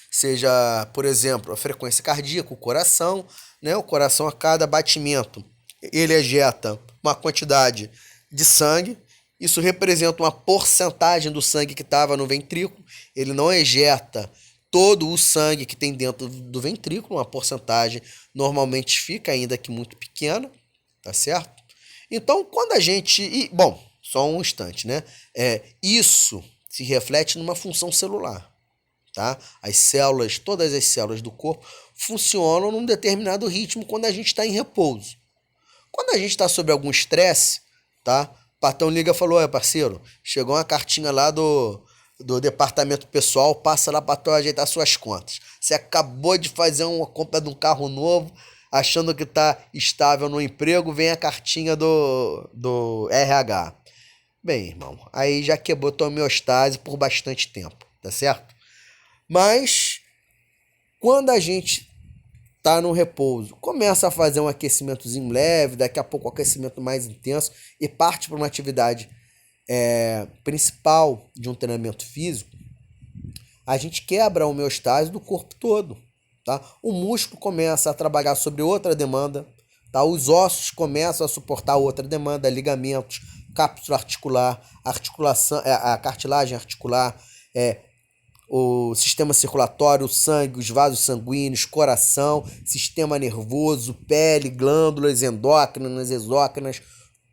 seja, por exemplo, a frequência cardíaca, o coração, né? O coração, a cada batimento, ele ejeta uma quantidade de sangue. Isso representa uma porcentagem do sangue que estava no ventrículo. Ele não ejeta todo o sangue que tem dentro do ventrículo, uma porcentagem normalmente fica ainda que muito pequena, tá certo? Então, quando a gente... bom, só um instante, né? Isso se reflete numa função celular, tá? As células, todas as células do corpo funcionam num determinado ritmo quando a gente está em repouso. Quando a gente está sob algum estresse, tá? O patrão liga e falou, parceiro, chegou uma cartinha lá do departamento pessoal, passa lá para tu ajeitar suas contas. Você acabou de fazer uma compra de um carro novo, achando que está estável no emprego, vem a cartinha do RH. Bem, irmão, aí já quebrou tua homeostase por bastante tempo, tá certo? Mas, quando a gente tá no repouso, começa a fazer um aquecimentozinho leve, daqui a pouco um aquecimento mais intenso e parte para uma atividade principal de um treinamento físico, a gente quebra a homeostase do corpo todo, tá? O músculo começa a trabalhar sobre outra demanda, tá? Os ossos começam a suportar outra demanda, ligamentos, cápsula articular, articulação, a cartilagem articular, o sistema circulatório, o sangue, os vasos sanguíneos, coração, sistema nervoso, pele, glândulas endócrinas, exócrinas,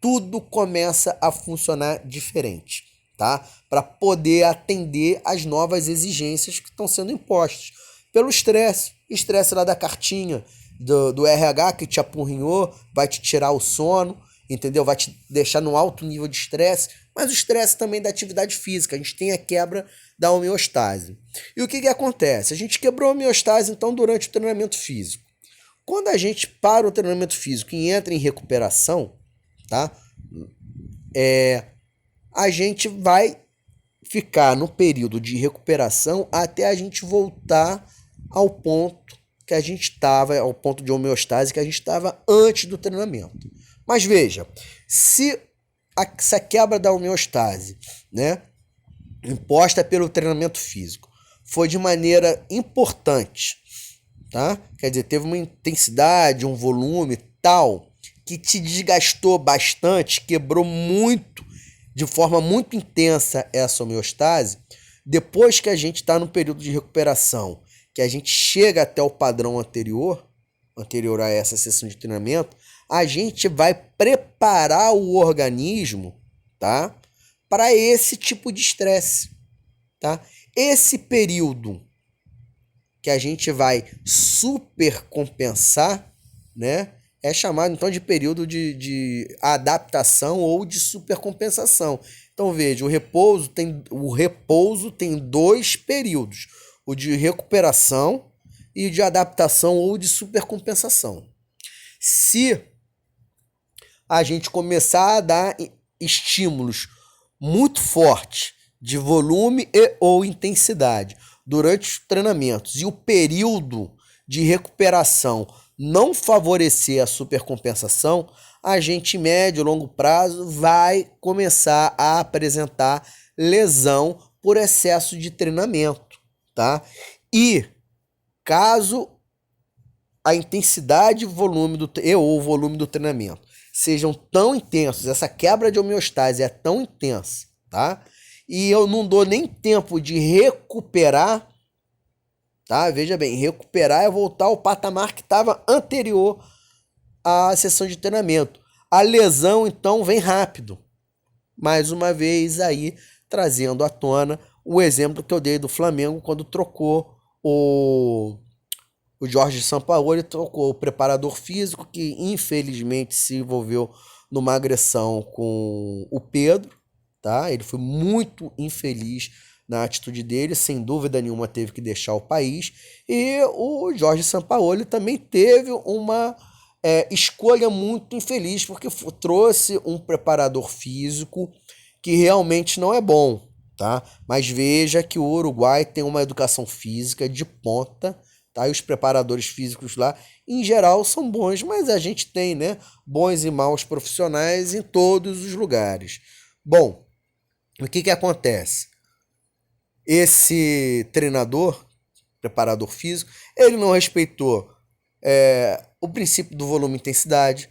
tudo começa a funcionar diferente, tá? Para poder atender às novas exigências que estão sendo impostas pelo estresse. Estresse lá da cartinha do RH que te apurrinhou, vai te tirar o sono, entendeu? Vai te deixar num alto nível de estresse, mas o estresse também da atividade física. A gente tem a quebra da homeostase. E o que acontece? A gente quebrou a homeostase, então, durante o treinamento físico. Quando a gente para o treinamento físico e entra em recuperação, tá? A gente vai ficar no período de recuperação até a gente voltar ao ponto que a gente estava, ao ponto de homeostase que a gente estava antes do treinamento. Mas veja, se essa quebra da homeostase, né, imposta pelo treinamento físico, foi de maneira importante, tá? Quer dizer, teve uma intensidade, um volume tal que te desgastou bastante, quebrou muito, de forma muito intensa essa homeostase. Depois que a gente está no período de recuperação, que a gente chega até o padrão anterior a essa sessão de treinamento, a gente vai preparar o organismo, tá, para esse tipo de estresse, tá? Esse período que a gente vai supercompensar, né, é chamado então de período de adaptação ou de supercompensação. Então veja, o repouso tem dois períodos, o de recuperação e o de adaptação ou de supercompensação. Se a gente começar a dar estímulos muito fortes de volume e ou intensidade durante os treinamentos e o período de recuperação não favorecer a supercompensação, a gente em médio e longo prazo vai começar a apresentar lesão por excesso de treinamento, tá? E caso a intensidade ou o volume do treinamento sejam tão intensos, essa quebra de homeostase é tão intensa, tá? E eu não dou nem tempo de recuperar, tá? Veja bem, recuperar é voltar ao patamar que estava anterior à sessão de treinamento. A lesão, então, vem rápido. Mais uma vez aí, trazendo à tona o exemplo que eu dei do Flamengo quando trocou o Jorge Sampaoli, trocou o preparador físico, que infelizmente se envolveu numa agressão com o Pedro, tá? Ele foi muito infeliz na atitude dele, sem dúvida nenhuma teve que deixar o país, e o Jorge Sampaoli também teve uma escolha muito infeliz, porque trouxe um preparador físico que realmente não é bom, tá? Mas veja que o Uruguai tem uma educação física de ponta, tá? E os preparadores físicos lá, em geral, são bons, mas a gente tem, né, bons e maus profissionais em todos os lugares. Bom, o que acontece? Esse treinador, preparador físico, ele não respeitou o princípio do volume e intensidade,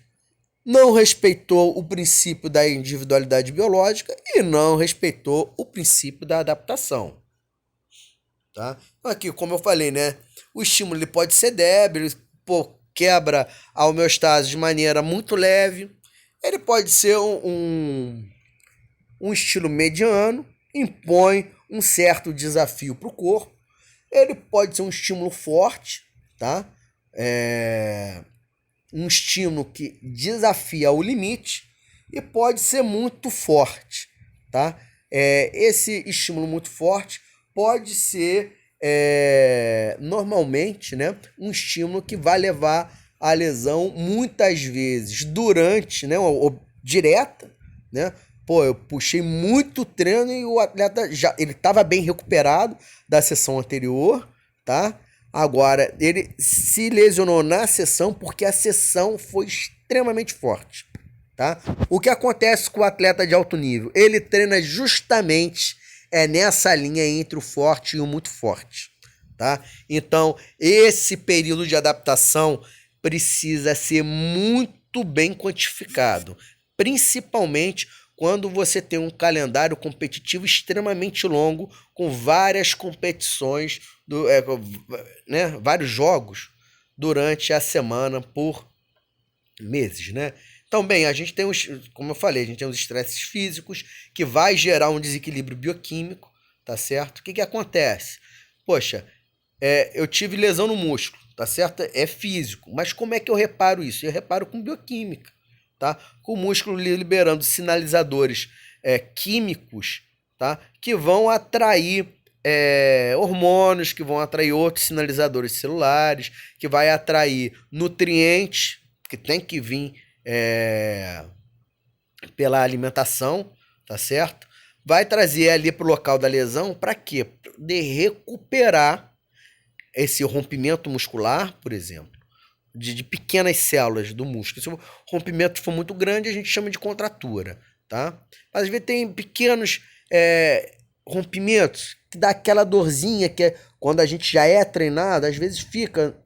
não respeitou o princípio da individualidade biológica e não respeitou o princípio da adaptação. Tá? Então aqui, como eu falei, né? O estímulo ele pode ser débil, quebra a homeostase de maneira muito leve. Ele pode ser um estilo mediano, impõe um certo desafio para o corpo. Ele pode ser um estímulo forte, tá? Um estímulo que desafia o limite e pode ser muito forte, tá? Esse estímulo muito forte pode ser normalmente, né, um estímulo que vai levar à lesão muitas vezes durante, né, direta, né? Eu puxei muito treino e o atleta ele estava bem recuperado da sessão anterior, tá? Agora, ele se lesionou na sessão porque a sessão foi extremamente forte, tá? O que acontece com o atleta de alto nível? Ele treina justamente nessa linha entre o forte e o muito forte, tá? Então, esse período de adaptação precisa ser muito bem quantificado, principalmente quando você tem um calendário competitivo extremamente longo, com várias competições, né, vários jogos durante a semana por meses, né? Então, bem, a gente tem como eu falei, a gente tem os estresses físicos que vai gerar um desequilíbrio bioquímico, tá certo? O que acontece? Poxa, eu tive lesão no músculo, tá certo? É físico, mas como é que eu reparo isso? Eu reparo com bioquímica, tá? Com o músculo liberando sinalizadores químicos, tá? Que vão atrair hormônios, que vão atrair outros sinalizadores celulares, que vai atrair nutrientes, que tem que vir pela alimentação, tá certo? Vai trazer ali para o local da lesão, para quê? De recuperar esse rompimento muscular, por exemplo, de pequenas células do músculo. Se o rompimento for muito grande, a gente chama de contratura, tá? Mas às vezes tem pequenos rompimentos que dá aquela dorzinha que quando a gente já é treinado, às vezes fica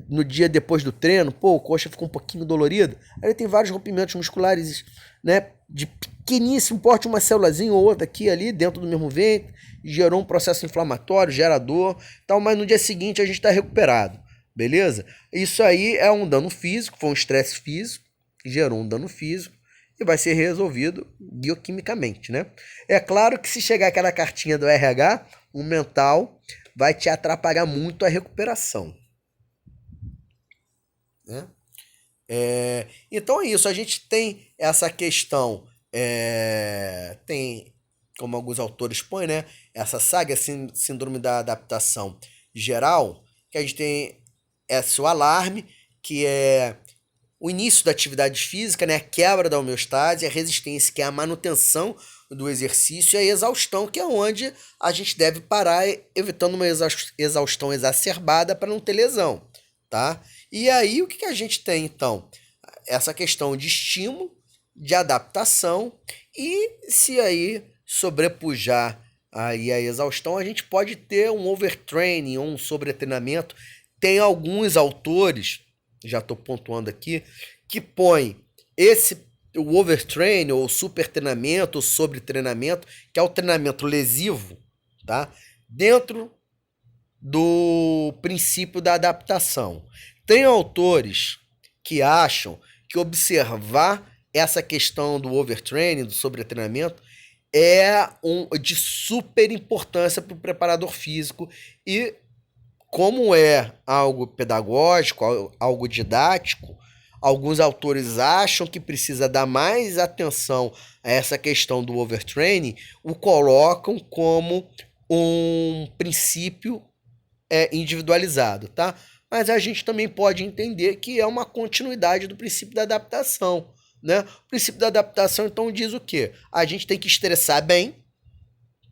no dia depois do treino, o coxa fica um pouquinho dolorido. Aí tem vários rompimentos musculares, né, de pequeníssimo porte, uma célulazinha ou outra aqui ali dentro do mesmo ventre, gerou um processo inflamatório, gera dor, tal, mas no dia seguinte a gente está recuperado, beleza? Isso aí é um dano físico, foi um estresse físico, que gerou um dano físico e vai ser resolvido bioquimicamente, né? É claro que se chegar aquela cartinha do RH, o mental vai te atrapalhar muito a recuperação, né? Então é isso, a gente tem essa questão, tem, como alguns autores põem, né, essa saga, síndrome da adaptação geral, que a gente tem o alarme, que é o início da atividade física, né, a quebra da homeostase, a resistência, que é a manutenção do exercício, e a exaustão, que é onde a gente deve parar, evitando uma exaustão exacerbada para não ter lesão, tá? E aí, o que a gente tem, então? Essa questão de estímulo, de adaptação, e se aí sobrepujar aí a exaustão, a gente pode ter um overtraining ou um sobretreinamento. Tem alguns autores, já estou pontuando aqui, que põem o overtraining ou supertreinamento ou sobretreinamento, que é o treinamento lesivo, tá? Dentro do princípio da adaptação. Tem autores que acham que observar essa questão do overtraining, do sobretreinamento, é de super importância para o preparador físico e como é algo pedagógico, algo didático, alguns autores acham que precisa dar mais atenção a essa questão do overtraining, o colocam como um princípio individualizado, tá? Mas a gente também pode entender que é uma continuidade do princípio da adaptação, né? O princípio da adaptação, então, diz o quê? A gente tem que estressar bem,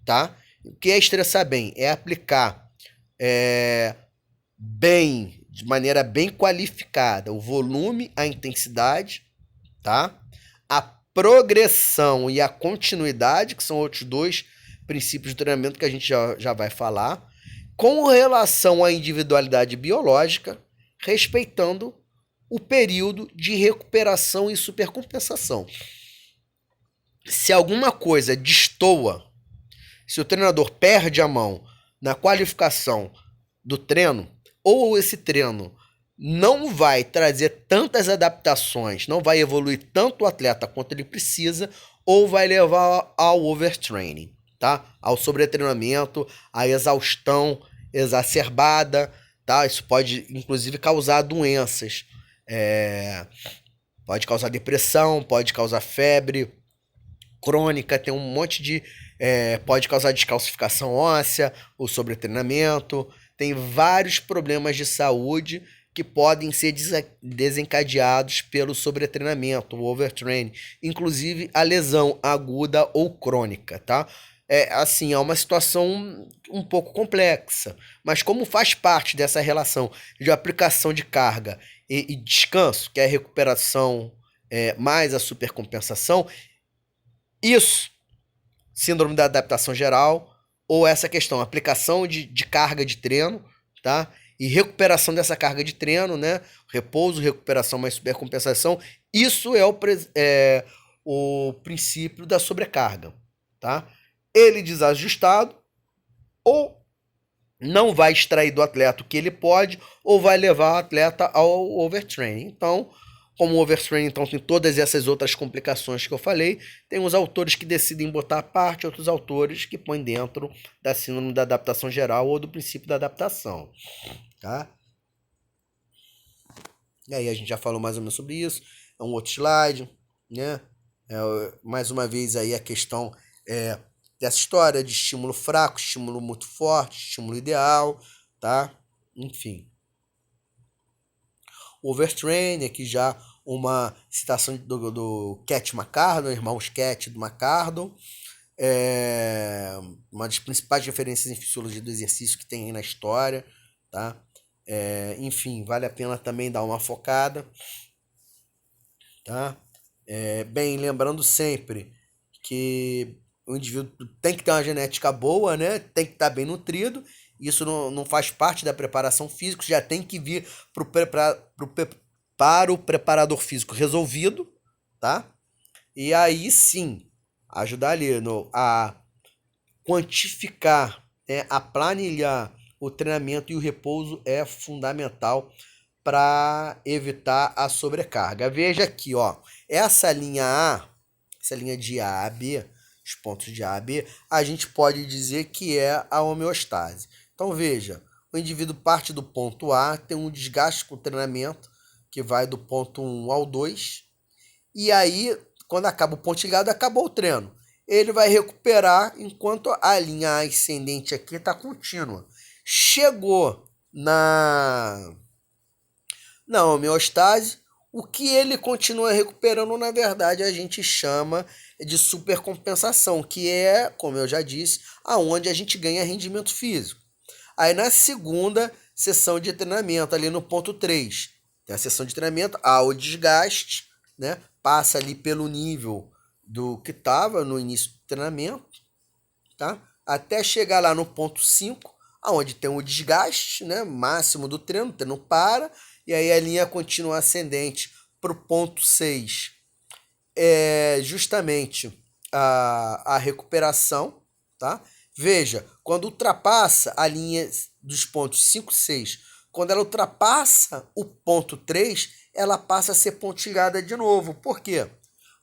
tá? O que é estressar bem? É aplicar bem, de maneira bem qualificada, o volume, a intensidade, tá? A progressão e a continuidade, que são outros dois princípios de treinamento que a gente já vai falar, com relação à individualidade biológica, respeitando o período de recuperação e supercompensação. Se alguma coisa destoa, se o treinador perde a mão na qualificação do treino, ou esse treino não vai trazer tantas adaptações, não vai evoluir tanto o atleta quanto ele precisa, ou vai levar ao overtraining, tá? Ao sobretreinamento, à exaustão exacerbada, tá? Isso pode, inclusive, causar doenças. Pode causar depressão, pode causar febre crônica, tem um monte de... pode causar descalcificação óssea, o sobretreinamento. Tem vários problemas de saúde que podem ser desencadeados pelo sobretreinamento, o overtraining, inclusive a lesão aguda ou crônica, tá? É uma situação um pouco complexa, mas como faz parte dessa relação de aplicação de carga e descanso, que é a recuperação mais a supercompensação, isso, síndrome da adaptação geral, ou essa questão, aplicação de carga de treino, tá? E recuperação dessa carga de treino, né? Repouso, recuperação mais supercompensação. Isso é o princípio da sobrecarga, tá? Ele desajustado, ou não vai extrair do atleta o que ele pode, ou vai levar o atleta ao overtraining. Então, como o overtraining então, tem todas essas outras complicações que eu falei, tem uns autores que decidem botar à parte, outros autores que põem dentro da síndrome da adaptação geral ou do princípio da adaptação, tá? E aí a gente já falou mais ou menos sobre isso, é um outro slide, né? Mais uma vez aí a questão dessa história de estímulo fraco, estímulo muito forte, estímulo ideal, tá? Enfim. Overtraining, aqui já uma citação do Cat McCardle, irmãos Cat do McCardle, uma das principais referências em fisiologia do exercício que tem aí na história, tá? Enfim, vale a pena também dar uma focada, tá? Bem, lembrando sempre que o indivíduo tem que ter uma genética boa, né? Tem que estar bem nutrido. Isso não faz parte da preparação física, já tem que vir para o preparador físico resolvido, tá? E aí sim, ajudar ali a quantificar, a planilhar o treinamento e o repouso é fundamental para evitar a sobrecarga. Veja aqui, ó, essa linha de A a B, os pontos de A a B, a gente pode dizer que é a homeostase. Então veja, o indivíduo parte do ponto A, tem um desgaste com o treinamento, que vai do ponto 1 ao 2, e aí, quando acaba o ponto ligado, acabou o treino. Ele vai recuperar enquanto a linha ascendente aqui está contínua. Chegou na homeostase, o que ele continua recuperando, na verdade, a gente chama de supercompensação, que é, como eu já disse, aonde a gente ganha rendimento físico. Aí na segunda sessão de treinamento, ali no ponto 3, tem a sessão de treinamento, há o desgaste, né? Passa ali pelo nível do que estava no início do treinamento, tá? até chegar lá no ponto 5, aonde tem o desgaste, né, máximo do treino, o treino para, e aí a linha continua ascendente para o ponto 6, é justamente a recuperação, tá? Veja, quando ultrapassa a linha dos pontos 5, 6, quando ela ultrapassa o ponto 3, ela passa a ser pontilhada de novo. Por quê?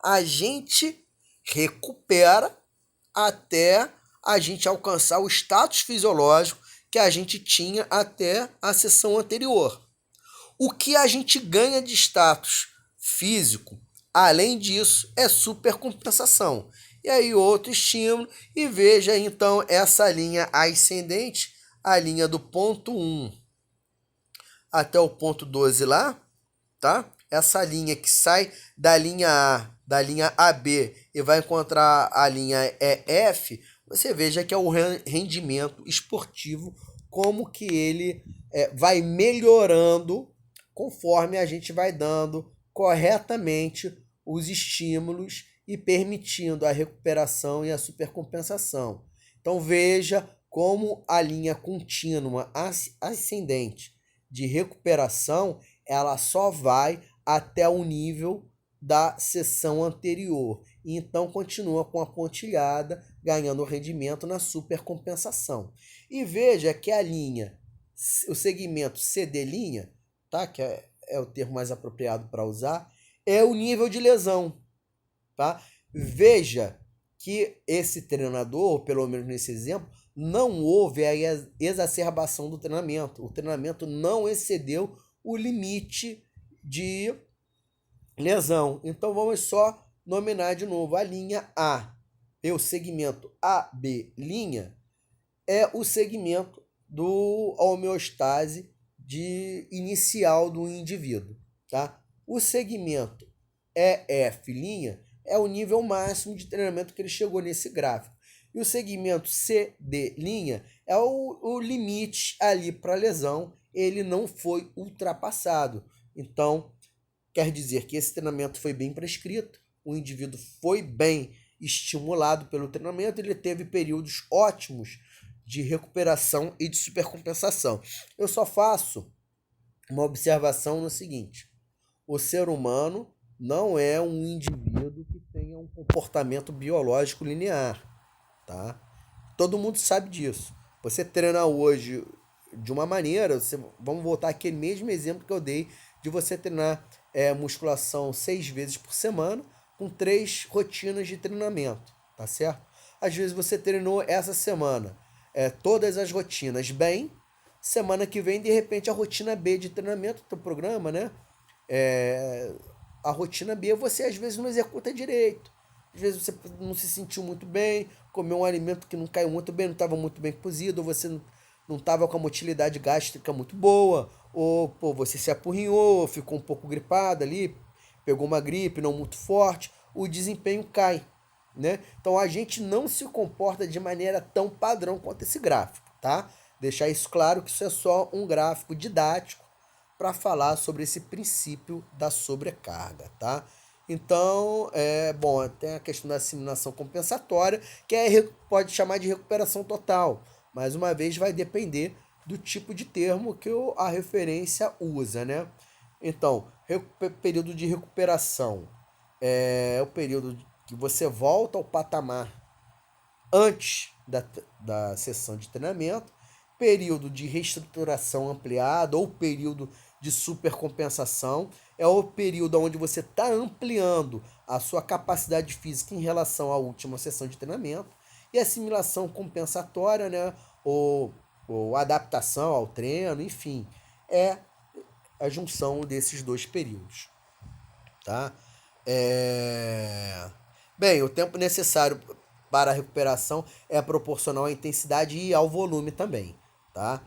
A gente recupera até a gente alcançar o status fisiológico que a gente tinha até a sessão anterior. O que a gente ganha de status físico, além disso, é supercompensação. E aí outro estímulo, e veja então essa linha ascendente, a linha do ponto 1 até o ponto 12 lá, tá? Essa linha que sai da linha AB e vai encontrar a linha EF, você veja que é o rendimento esportivo, como que ele vai melhorando conforme a gente vai dando corretamente os estímulos e permitindo a recuperação e a supercompensação. Então veja como a linha contínua ascendente de recuperação, ela só vai até o nível da sessão anterior. E então continua com a pontilhada, ganhando rendimento na supercompensação. E veja que a linha, o segmento CD', tá? Que é o termo mais apropriado para usar, é o nível de lesão. Tá? Veja que esse treinador, pelo menos nesse exemplo, não houve a exacerbação do treinamento. O treinamento não excedeu o limite de lesão. Então vamos só nominar de novo a linha A. E o segmento AB' é o segmento do homeostase inicial do indivíduo. Tá? O segmento EF' é o nível máximo de treinamento que ele chegou nesse gráfico. E o segmento CD' é o limite ali para a lesão, ele não foi ultrapassado. Então, quer dizer que esse treinamento foi bem prescrito, o indivíduo foi bem estimulado pelo treinamento, ele teve períodos ótimos de recuperação e de supercompensação. Eu só faço uma observação no seguinte: o ser humano não é um indivíduo que tenha um comportamento biológico linear, tá? Todo mundo sabe disso. Você treina hoje de uma maneira, vamos voltar àquele mesmo exemplo que eu dei de você treinar musculação 6 vezes por semana com 3 rotinas de treinamento, tá certo? Às vezes você treinou essa semana todas as rotinas bem, semana que vem, de repente, a rotina B de treinamento do teu programa, né? A rotina B você às vezes não executa direito. Às vezes você não se sentiu muito bem, comeu um alimento que não caiu muito bem, não estava muito bem cozido, ou você não estava com a motilidade gástrica muito boa, ou pô, você se apurrinhou, ficou um pouco gripado ali, pegou uma gripe não muito forte, o desempenho cai, né? Então a gente não se comporta de maneira tão padrão quanto esse gráfico, tá? Deixar isso claro que isso é só um gráfico didático para falar sobre esse princípio da sobrecarga, tá? Então, bom, tem a questão da assimilação compensatória, que pode chamar de recuperação total. Mais uma vez, vai depender do tipo de termo que a referência usa, né? Então, período de recuperação é o período que você volta ao patamar antes da sessão de treinamento, período de reestruturação ampliada ou período de supercompensação é o período onde você está ampliando a sua capacidade física em relação à última sessão de treinamento, e assimilação compensatória, né, ou adaptação ao treino, enfim, é a junção desses dois períodos, tá? Bem, o tempo necessário para a recuperação é proporcional à intensidade e ao volume também, tá?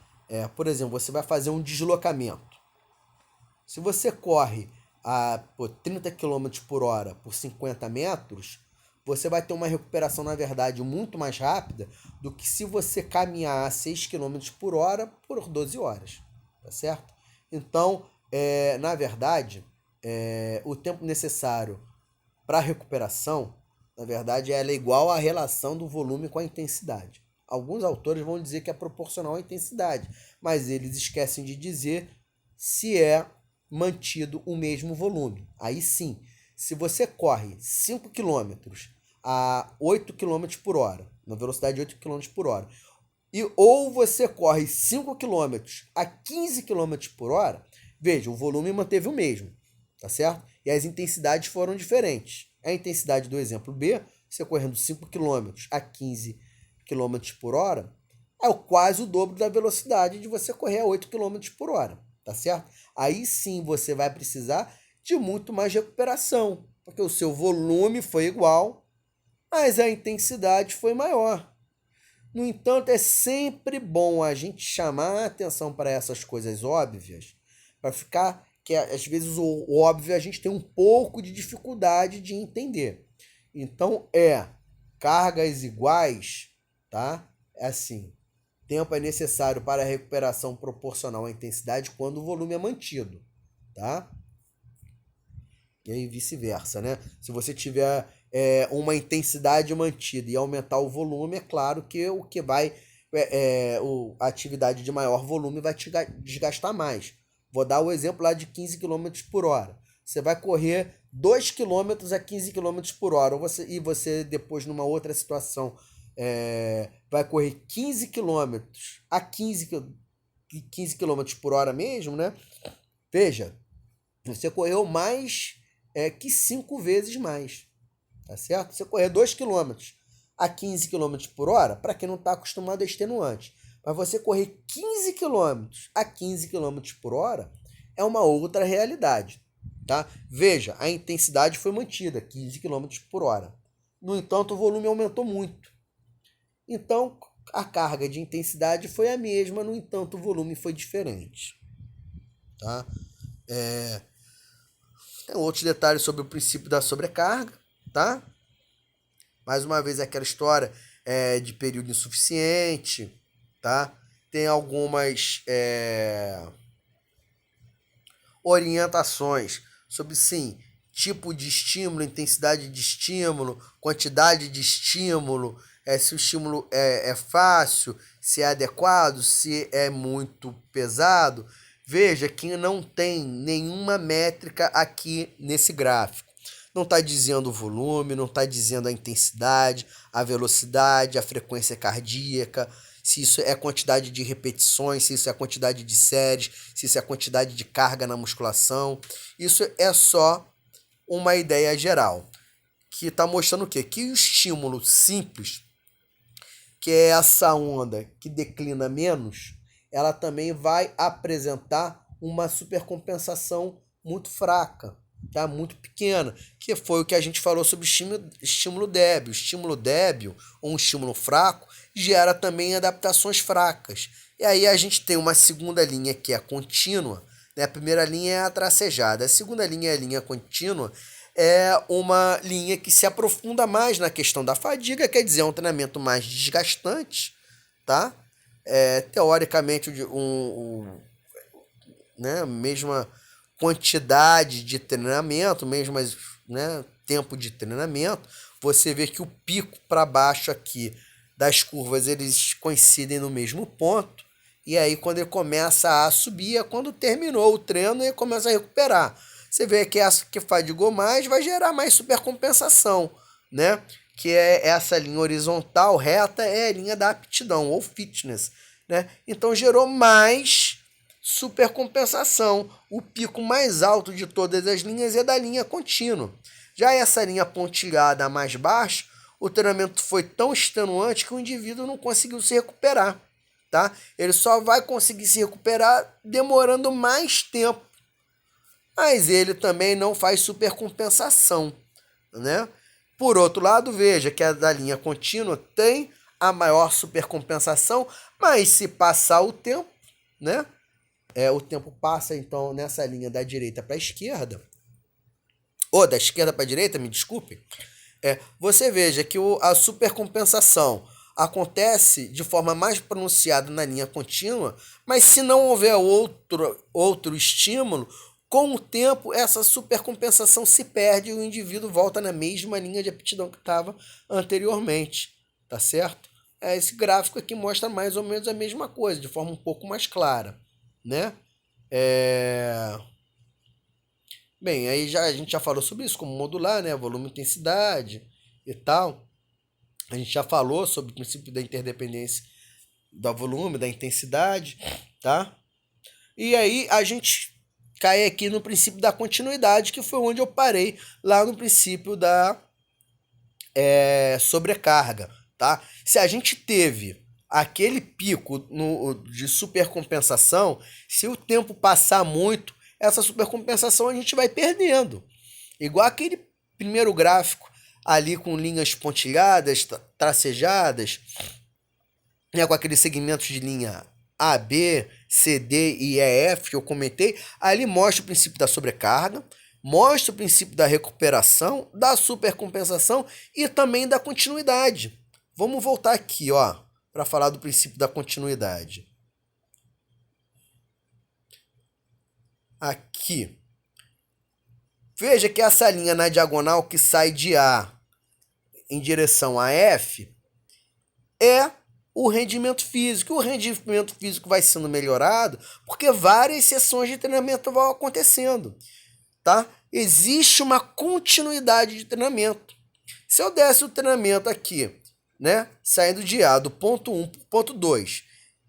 Por exemplo, você vai fazer um deslocamento. Se você corre a 30 km por hora por 50 metros, você vai ter uma recuperação, na verdade, muito mais rápida do que se você caminhar a 6 km por hora por 12 horas, tá certo? Então, na verdade, o tempo necessário para a recuperação, na verdade, ela é igual à relação do volume com a intensidade. Alguns autores vão dizer que é proporcional à intensidade, mas eles esquecem de dizer se é mantido o mesmo volume. Aí sim, se você corre 5 quilômetros a 8 quilômetros por hora, na velocidade de 8 quilômetros por hora, ou você corre 5 quilômetros a 15 quilômetros por hora, veja, o volume manteve o mesmo, tá certo? E as intensidades foram diferentes. A intensidade do exemplo B, você correndo 5 quilômetros a 15 quilômetros por hora, é quase o dobro da velocidade de você correr a 8 quilômetros por hora, tá certo? Aí sim você vai precisar de muito mais recuperação, porque o seu volume foi igual, mas a intensidade foi maior. No entanto, é sempre bom a gente chamar a atenção para essas coisas óbvias, para ficar que às vezes o óbvio a gente tem um pouco de dificuldade de entender. Então cargas iguais, tá? É assim, tempo é necessário para a recuperação proporcional à intensidade quando o volume é mantido, tá? E aí vice-versa, né? Se você tiver uma intensidade mantida e aumentar o volume, é claro que o que vai. A atividade de maior volume vai te desgastar mais. Vou dar o exemplo lá de 15 quilômetros por hora. Você vai correr 2 quilômetros a 15 quilômetros por hora. E você depois, numa outra situação, vai correr 15 quilômetros a 15 quilômetros por hora mesmo, né? Veja, você correu mais que 5 vezes mais, tá certo? Você correr 2 quilômetros a 15 quilômetros por hora, para quem não está acostumado, é extenuante. Mas você correr 15 quilômetros a 15 quilômetros por hora é uma outra realidade, tá? Veja, a intensidade foi mantida, 15 quilômetros por hora. No entanto, o volume aumentou muito. Então, a carga de intensidade foi a mesma, no entanto, o volume foi diferente, tá? Tem outros detalhes sobre o princípio da sobrecarga, tá? Mais uma vez, aquela história de período insuficiente, tá? Tem algumas orientações sobre, sim, tipo de estímulo, intensidade de estímulo, quantidade de estímulo, se o estímulo é fácil, se é adequado, se é muito pesado. Veja que não tem nenhuma métrica aqui nesse gráfico. Não está dizendo o volume, não está dizendo a intensidade, a velocidade, a frequência cardíaca, se isso é quantidade de repetições, se isso é quantidade de séries, se isso é quantidade de carga na musculação. Isso é só uma ideia geral, que está mostrando o quê? Que o estímulo simples, que é essa onda que declina menos, ela também vai apresentar uma supercompensação muito fraca, tá? Muito pequena, que foi o que a gente falou sobre estímulo débil. O estímulo débil ou um estímulo fraco gera também adaptações fracas. E aí a gente tem uma segunda linha que é contínua, né? A primeira linha é a tracejada, a segunda linha é a linha contínua, é uma linha que se aprofunda mais na questão da fadiga, quer dizer, é um treinamento mais desgastante, tá? Teoricamente, né, mesma quantidade de treinamento, mesmo, né, tempo de treinamento, você vê que o pico para baixo aqui das curvas, eles coincidem no mesmo ponto, e aí quando ele começa a subir, é quando terminou o treino e ele começa a recuperar. Você vê que essa que fadigou mais vai gerar mais supercompensação, né? Que é essa linha horizontal reta, é a linha da aptidão ou fitness, né? Então gerou mais supercompensação. O pico mais alto de todas as linhas é da linha contínua. Já essa linha pontilhada mais baixa, o treinamento foi tão extenuante que o indivíduo não conseguiu se recuperar, tá? Ele só vai conseguir se recuperar demorando mais tempo. Mas ele também não faz supercompensação, né? Por outro lado, veja que a da linha contínua tem a maior supercompensação, mas se passar o tempo, né? O tempo passa, então, nessa linha da direita para a esquerda, ou da esquerda para a direita, me desculpe, você veja que a supercompensação acontece de forma mais pronunciada na linha contínua, mas se não houver outro estímulo, com o tempo essa supercompensação se perde e o indivíduo volta na mesma linha de aptidão que estava anteriormente, tá certo? esse gráfico aqui mostra mais ou menos a mesma coisa, de forma um pouco mais clara, né? Bem, aí a gente já falou sobre isso, como modular, né? Volume e intensidade e tal. A gente já falou sobre o princípio da interdependência do volume, da intensidade, tá? E aí a gente cai aqui no princípio da continuidade, que foi onde eu parei lá no princípio da sobrecarga, tá? Se a gente teve aquele pico de supercompensação, se o tempo passar muito, essa supercompensação a gente vai perdendo. Igual aquele primeiro gráfico ali com linhas pontilhadas, tracejadas, né, com aqueles segmentos de linha A, B, C, D e E, F que eu comentei, ali mostra o princípio da sobrecarga, mostra o princípio da recuperação, da supercompensação e também da continuidade. Vamos voltar aqui, ó, para falar do princípio da continuidade. Aqui. Veja que essa linha na diagonal que sai de A em direção a F é o rendimento físico. O rendimento físico vai sendo melhorado porque várias sessões de treinamento vão acontecendo, tá? Existe uma continuidade de treinamento. Se eu desse o treinamento aqui, né, saindo de A do ponto 1 para o ponto 2,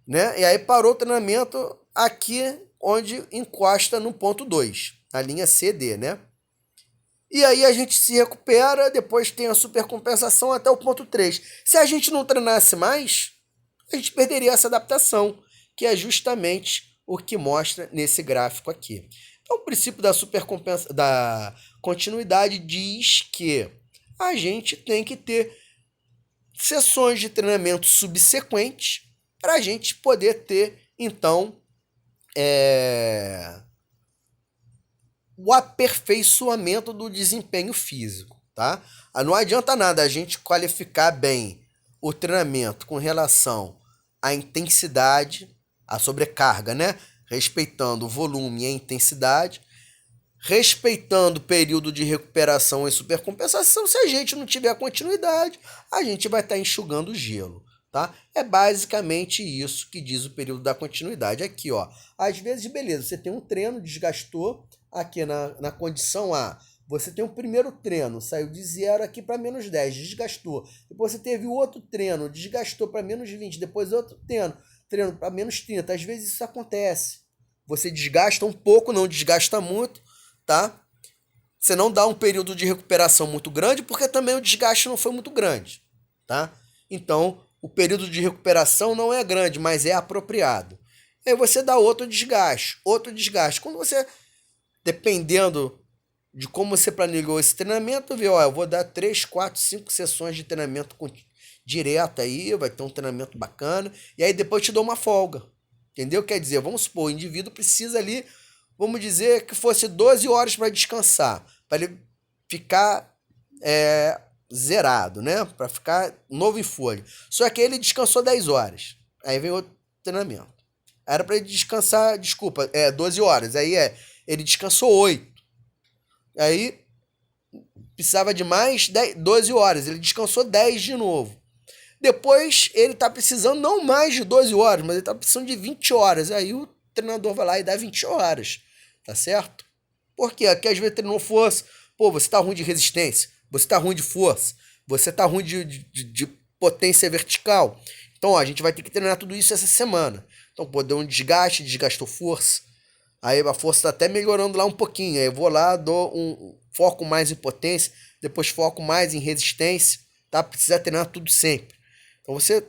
né, e aí parou o treinamento aqui onde encosta no ponto 2, a linha CD, né? E aí a gente se recupera, depois tem a supercompensação até o ponto 3. Se a gente não treinasse mais, a gente perderia essa adaptação, que é justamente o que mostra nesse gráfico aqui. Então, o princípio da continuidade diz que a gente tem que ter sessões de treinamento subsequentes para a gente poder ter, então, o aperfeiçoamento do desempenho físico, tá? Não adianta nada a gente qualificar bem o treinamento com relação à intensidade, à sobrecarga, né? Respeitando o volume e a intensidade, respeitando o período de recuperação e supercompensação. Se a gente não tiver continuidade, a gente vai estar enxugando o gelo, tá? É basicamente isso que diz o período da continuidade. Aqui, ó, às vezes, beleza, você tem um treino, desgastou, aqui na condição A, você tem o primeiro treino, saiu de 0 aqui para menos 10, desgastou. Depois você teve o outro treino, desgastou para menos 20, depois outro treino para menos 30. Às vezes isso acontece. Você desgasta um pouco, não desgasta muito, tá? Você não dá um período de recuperação muito grande, porque também o desgaste não foi muito grande, tá? Então, o período de recuperação não é grande, mas é apropriado. Aí você dá outro desgaste. Quando você, dependendo de como você planejou esse treinamento, vê, ó, eu vou dar 3, 4, 5 sessões de treinamento direto aí, vai ter um treinamento bacana, e aí depois te dou uma folga, entendeu? Quer dizer, vamos supor, o indivíduo precisa ali, vamos dizer que fosse 12 horas para descansar, para ele ficar zerado, né? Para ficar novo em folha. Só que ele descansou 10 horas, aí vem outro treinamento. Era para ele descansar, 12 horas, aí ele descansou 8. Aí precisava de mais 12 horas, ele descansou 10 de novo. Depois ele tá precisando não mais de 12 horas, mas ele tá precisando de 20 horas. Aí o treinador vai lá e dá 20 horas, tá certo? Por quê? Porque às vezes treinou força, pô, você tá ruim de resistência, você tá ruim de força, você tá ruim de potência vertical. Então, ó, a gente vai ter que treinar tudo isso essa semana. Então, pô, deu um desgaste, desgastou força. Aí a força está até melhorando lá um pouquinho. Aí eu vou lá, dou um foco mais em potência, depois foco mais em resistência, tá? Precisa treinar tudo sempre. Então você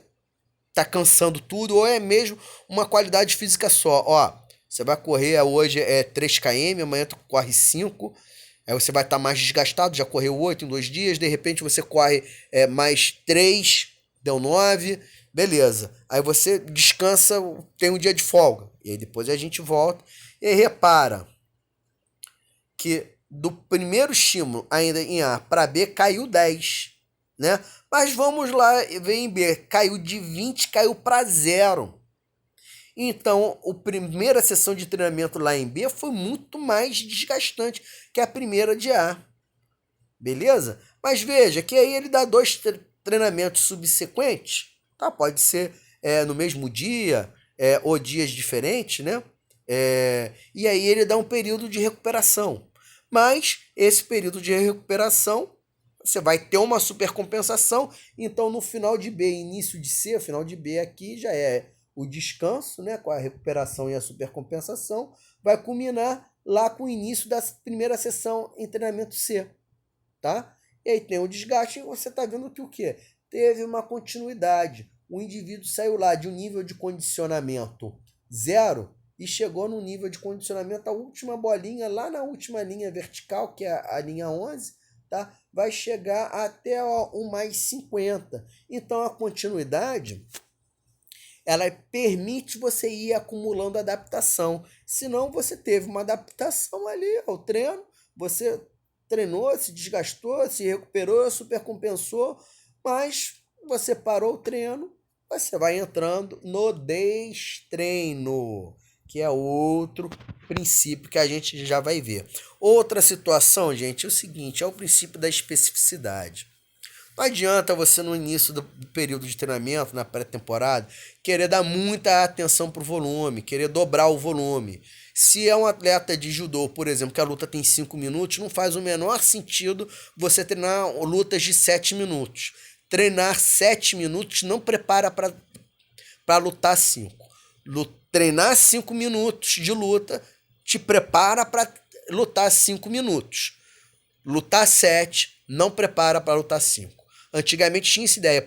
tá cansando tudo ou é mesmo uma qualidade física só. Ó, você vai correr hoje 3 km, amanhã tu corre 5. Aí você vai estar mais desgastado, já correu 8 em 2 dias, de repente você corre mais 3, deu 9, beleza. Aí você descansa, tem um dia de folga. E aí depois a gente volta. E aí repara que do primeiro estímulo ainda em A para B caiu 10, né? Mas vamos lá ver em B, caiu de 20, caiu para 0. Então, a primeira sessão de treinamento lá em B foi muito mais desgastante que a primeira de A. Beleza? Mas veja que aí ele dá 2 treinamentos subsequentes, tá? Pode ser no mesmo dia, ou dias diferentes, né? E aí ele dá um período de recuperação. Mas esse período de recuperação, você vai ter uma supercompensação. Então, no final de B, início de C, o final de B aqui já é o descanso, né? Com a recuperação e a supercompensação, vai culminar lá com o início da primeira sessão em treinamento C, tá? E aí tem o desgaste e você está vendo que o quê? Teve uma continuidade. O indivíduo saiu lá de um nível de condicionamento 0 e chegou no nível de condicionamento, a última bolinha, lá na última linha vertical, que é a linha 11, tá? Vai chegar até o mais 50. Então, a continuidade, ela permite você ir acumulando adaptação. Senão, você teve uma adaptação ali ao treino, você treinou, se desgastou, se recuperou, supercompensou, mas você parou o treino, você vai entrando no destreino, que é outro princípio que a gente já vai ver. Outra situação, gente, é o seguinte, é o princípio da especificidade. Não adianta você, no início do período de treinamento, na pré-temporada, querer dar muita atenção para o volume, querer dobrar o volume. Se é um atleta de judô, por exemplo, que a luta tem 5 minutos, não faz o menor sentido você treinar lutas de 7 minutos. Treinar 7 minutos não prepara para lutar 5. Treinar 5 minutos de luta te prepara para lutar 5 minutos. Lutar 7 não prepara para lutar 5. Antigamente tinha essa ideia,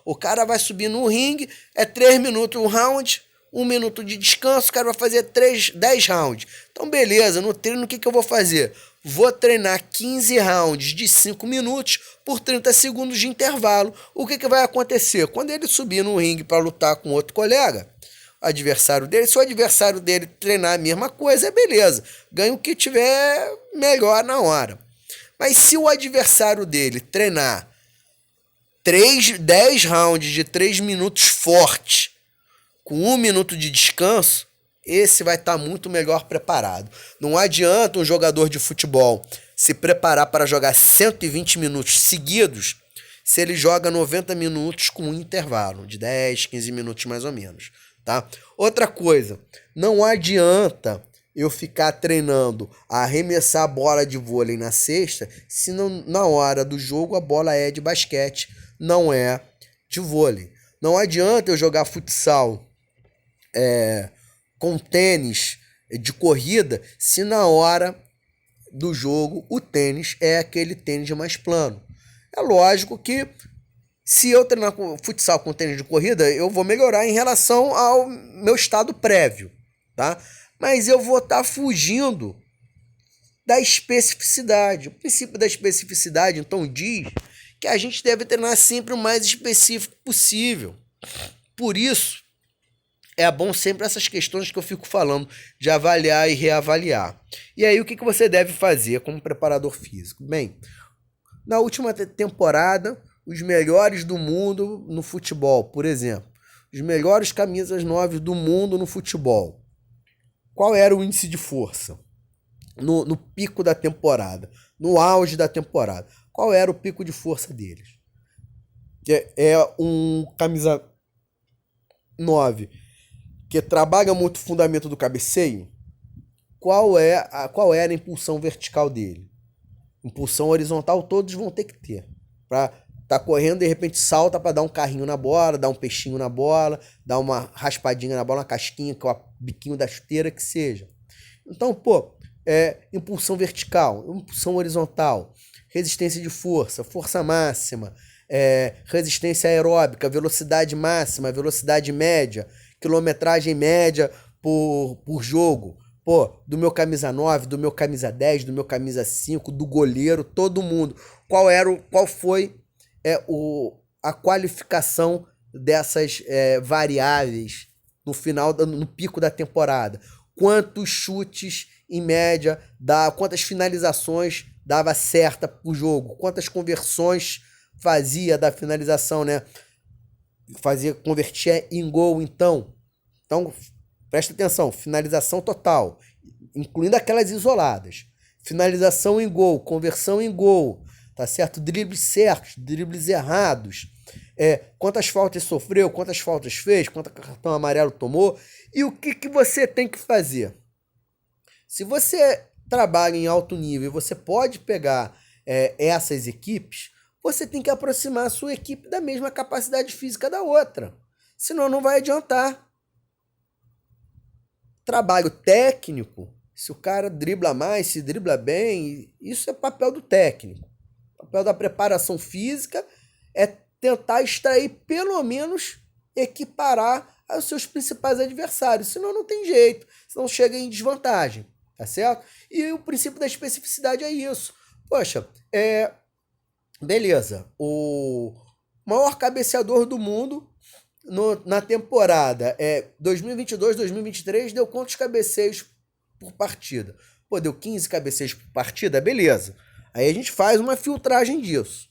o cara vai subir no ringue, 3 minutos um round, 1 minuto de descanso, o cara vai fazer 10 rounds. Então beleza, no treino o que eu vou fazer? Vou treinar 15 rounds de 5 minutos por 30 segundos de intervalo. O que vai acontecer? Quando ele subir no ringue para lutar com outro colega, adversário dele, se o adversário dele treinar a mesma coisa, beleza, ganha o que tiver melhor na hora. Mas se o adversário dele treinar 10 rounds de 3 minutos forte, com 1 minuto de descanso, esse vai estar muito melhor preparado. Não adianta um jogador de futebol se preparar para jogar 120 minutos seguidos se ele joga 90 minutos com um intervalo de 10, 15 minutos mais ou menos. Tá? Outra coisa, não adianta eu ficar treinando a arremessar a bola de vôlei na cesta se não, na hora do jogo a bola é de basquete, não é de vôlei. Não adianta eu jogar futsal com tênis de corrida se na hora do jogo o tênis é aquele tênis mais plano. É lógico que se eu treinar futsal com tênis de corrida, eu vou melhorar em relação ao meu estado prévio, tá? Mas eu vou estar fugindo da especificidade. O princípio da especificidade, então, diz que a gente deve treinar sempre o mais específico possível. Por isso, é bom sempre essas questões que eu fico falando, de avaliar e reavaliar. E aí, o que você deve fazer como preparador físico? Bem, na última temporada, os melhores do mundo no futebol, por exemplo. Os melhores camisas 9 do mundo no futebol. Qual era o índice de força? No pico da temporada. No auge da temporada. Qual era o pico de força deles? É um camisa 9 que trabalha muito o fundamento do cabeceio. Qual era a impulsão vertical dele? Impulsão horizontal todos vão ter que ter. Para tá correndo, de repente salta para dar um carrinho na bola, dar um peixinho na bola, dar uma raspadinha na bola, uma casquinha, com o biquinho da chuteira, que seja. Então, impulsão vertical, impulsão horizontal, resistência de força, força máxima, resistência aeróbica, velocidade máxima, velocidade média, quilometragem média por jogo. Do meu camisa 9, do meu camisa 10, do meu camisa 5, do goleiro, todo mundo. Qual foi a qualificação dessas variáveis no pico da temporada? Quantos chutes em média quantas finalizações dava certa pro jogo? Quantas conversões fazia da finalização, né? Convertia em gol, então. Então, presta atenção, finalização total, incluindo aquelas isoladas. Finalização em gol, conversão em gol, tá certo? Dribles certos, dribles errados. quantas faltas sofreu, quantas faltas fez, quanto cartão amarelo tomou e o que você tem que fazer. Se você trabalha em alto nível e você pode pegar essas equipes, você tem que aproximar a sua equipe da mesma capacidade física da outra. Senão não vai adiantar. Trabalho técnico, se o cara dribla mais, se dribla bem, isso é papel do técnico. O papel da preparação física é tentar extrair, pelo menos, equiparar aos seus principais adversários. Senão não tem jeito, senão chega em desvantagem, tá certo? E o princípio da especificidade é isso. Poxa, beleza, o maior cabeceador do mundo na temporada 2022-2023 deu quantos cabeceios por partida? Pô, deu 15 cabeceios por partida? Beleza. Aí a gente faz uma filtragem disso.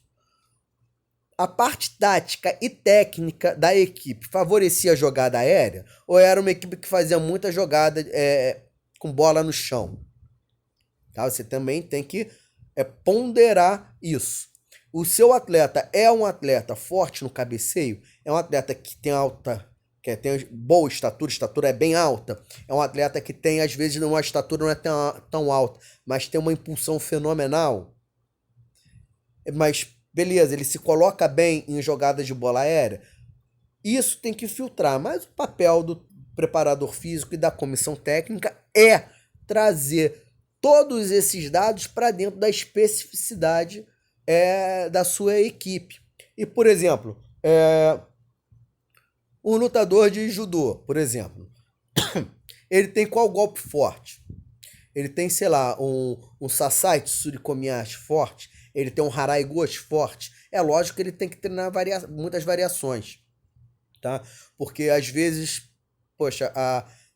A parte tática e técnica da equipe favorecia a jogada aérea? Ou era uma equipe que fazia muita jogada com bola no chão? Tá? Você também tem que ponderar isso. O seu atleta é um atleta forte no cabeceio? É um atleta que tem tem boa estatura é bem alta? É um atleta que tem, às vezes, uma estatura não é tão alta, mas tem uma impulsão fenomenal? Mas, beleza, ele se coloca bem em jogadas de bola aérea? Isso tem que filtrar, mas o papel do preparador físico e da comissão técnica é trazer todos esses dados para dentro da especificidade da sua equipe. E, por exemplo, um lutador de judô, por exemplo, ele tem qual golpe forte? Ele tem, sei lá, um Sasai Tsurikomiyashi forte? Ele tem um Harai Goshi forte? É lógico que ele tem que treinar muitas variações, tá? Porque, às vezes, poxa,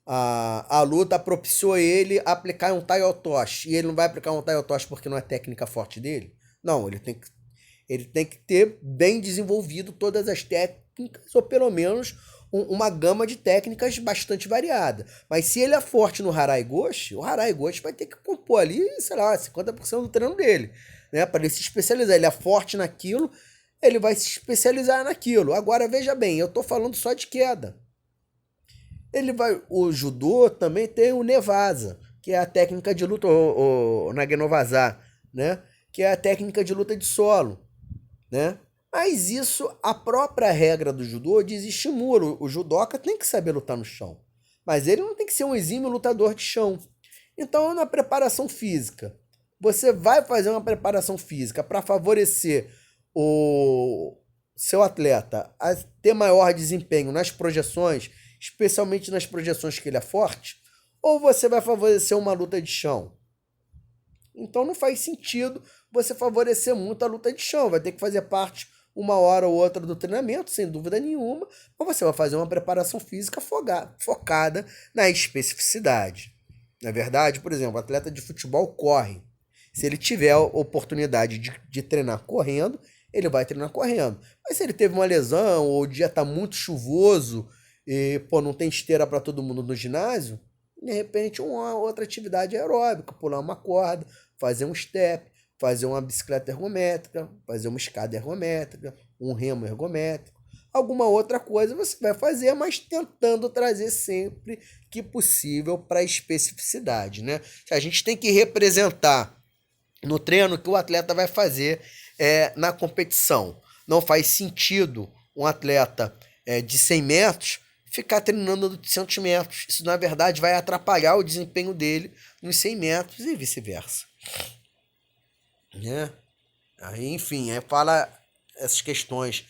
a luta propiciou ele a aplicar um Tai Otoshi, e ele não vai aplicar um Tai Otoshi porque não é técnica forte dele? Não, ele tem que ter bem desenvolvido todas as técnicas, ou pelo menos uma gama de técnicas bastante variada. Mas se ele é forte no Harai Goshi, o Harai Goshi vai ter que compor ali, sei lá, 50% do treino dele, né? Para ele se especializar. Ele é forte naquilo, ele vai se especializar naquilo. Agora, veja bem, eu estou falando só de queda. O judô também tem o Nevasa, que é a técnica de luta, o Nagenovasa, né? Que é a técnica de luta de solo, né? Mas isso, a própria regra do judô desestimula. O judoca tem que saber lutar no chão, mas ele não tem que ser um exímio lutador de chão. Então, na preparação física, você vai fazer uma preparação física para favorecer o seu atleta a ter maior desempenho nas projeções, especialmente nas projeções que ele é forte, ou você vai favorecer uma luta de chão? Então não faz sentido você favorecer muito a luta de chão. Vai ter que fazer parte uma hora ou outra do treinamento, sem dúvida nenhuma, ou você vai fazer uma preparação física focada na especificidade. Na verdade, por exemplo, o atleta de futebol corre. Se ele tiver a oportunidade de treinar correndo, ele vai treinar correndo. Mas se ele teve uma lesão ou o dia está muito chuvoso e não tem esteira para todo mundo no ginásio, de repente uma outra atividade aeróbica, pular uma corda, fazer um step, fazer uma bicicleta ergométrica, fazer uma escada ergométrica, um remo ergométrico, alguma outra coisa você vai fazer, mas tentando trazer sempre que possível para a especificidade, né? A gente tem que representar no treino que o atleta vai fazer na competição. Não faz sentido um atleta de 100 metros ficar treinando de 800 metros. Isso, na verdade, vai atrapalhar o desempenho dele nos 100 metros e vice-versa. Né? Aí, enfim, fala essas questões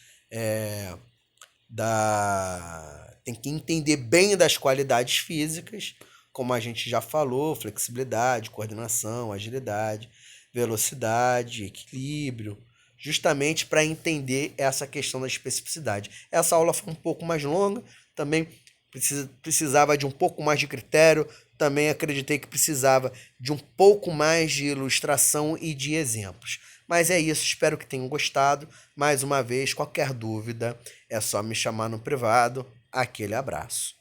tem que entender bem das qualidades físicas, como a gente já falou, flexibilidade, coordenação, agilidade, velocidade, equilíbrio, justamente para entender essa questão da especificidade. Essa aula foi um pouco mais longa, também precisava de um pouco mais de critério, também acreditei que precisava de um pouco mais de ilustração e de exemplos. Mas é isso, espero que tenham gostado. Mais uma vez, qualquer dúvida é só me chamar no privado. Aquele abraço.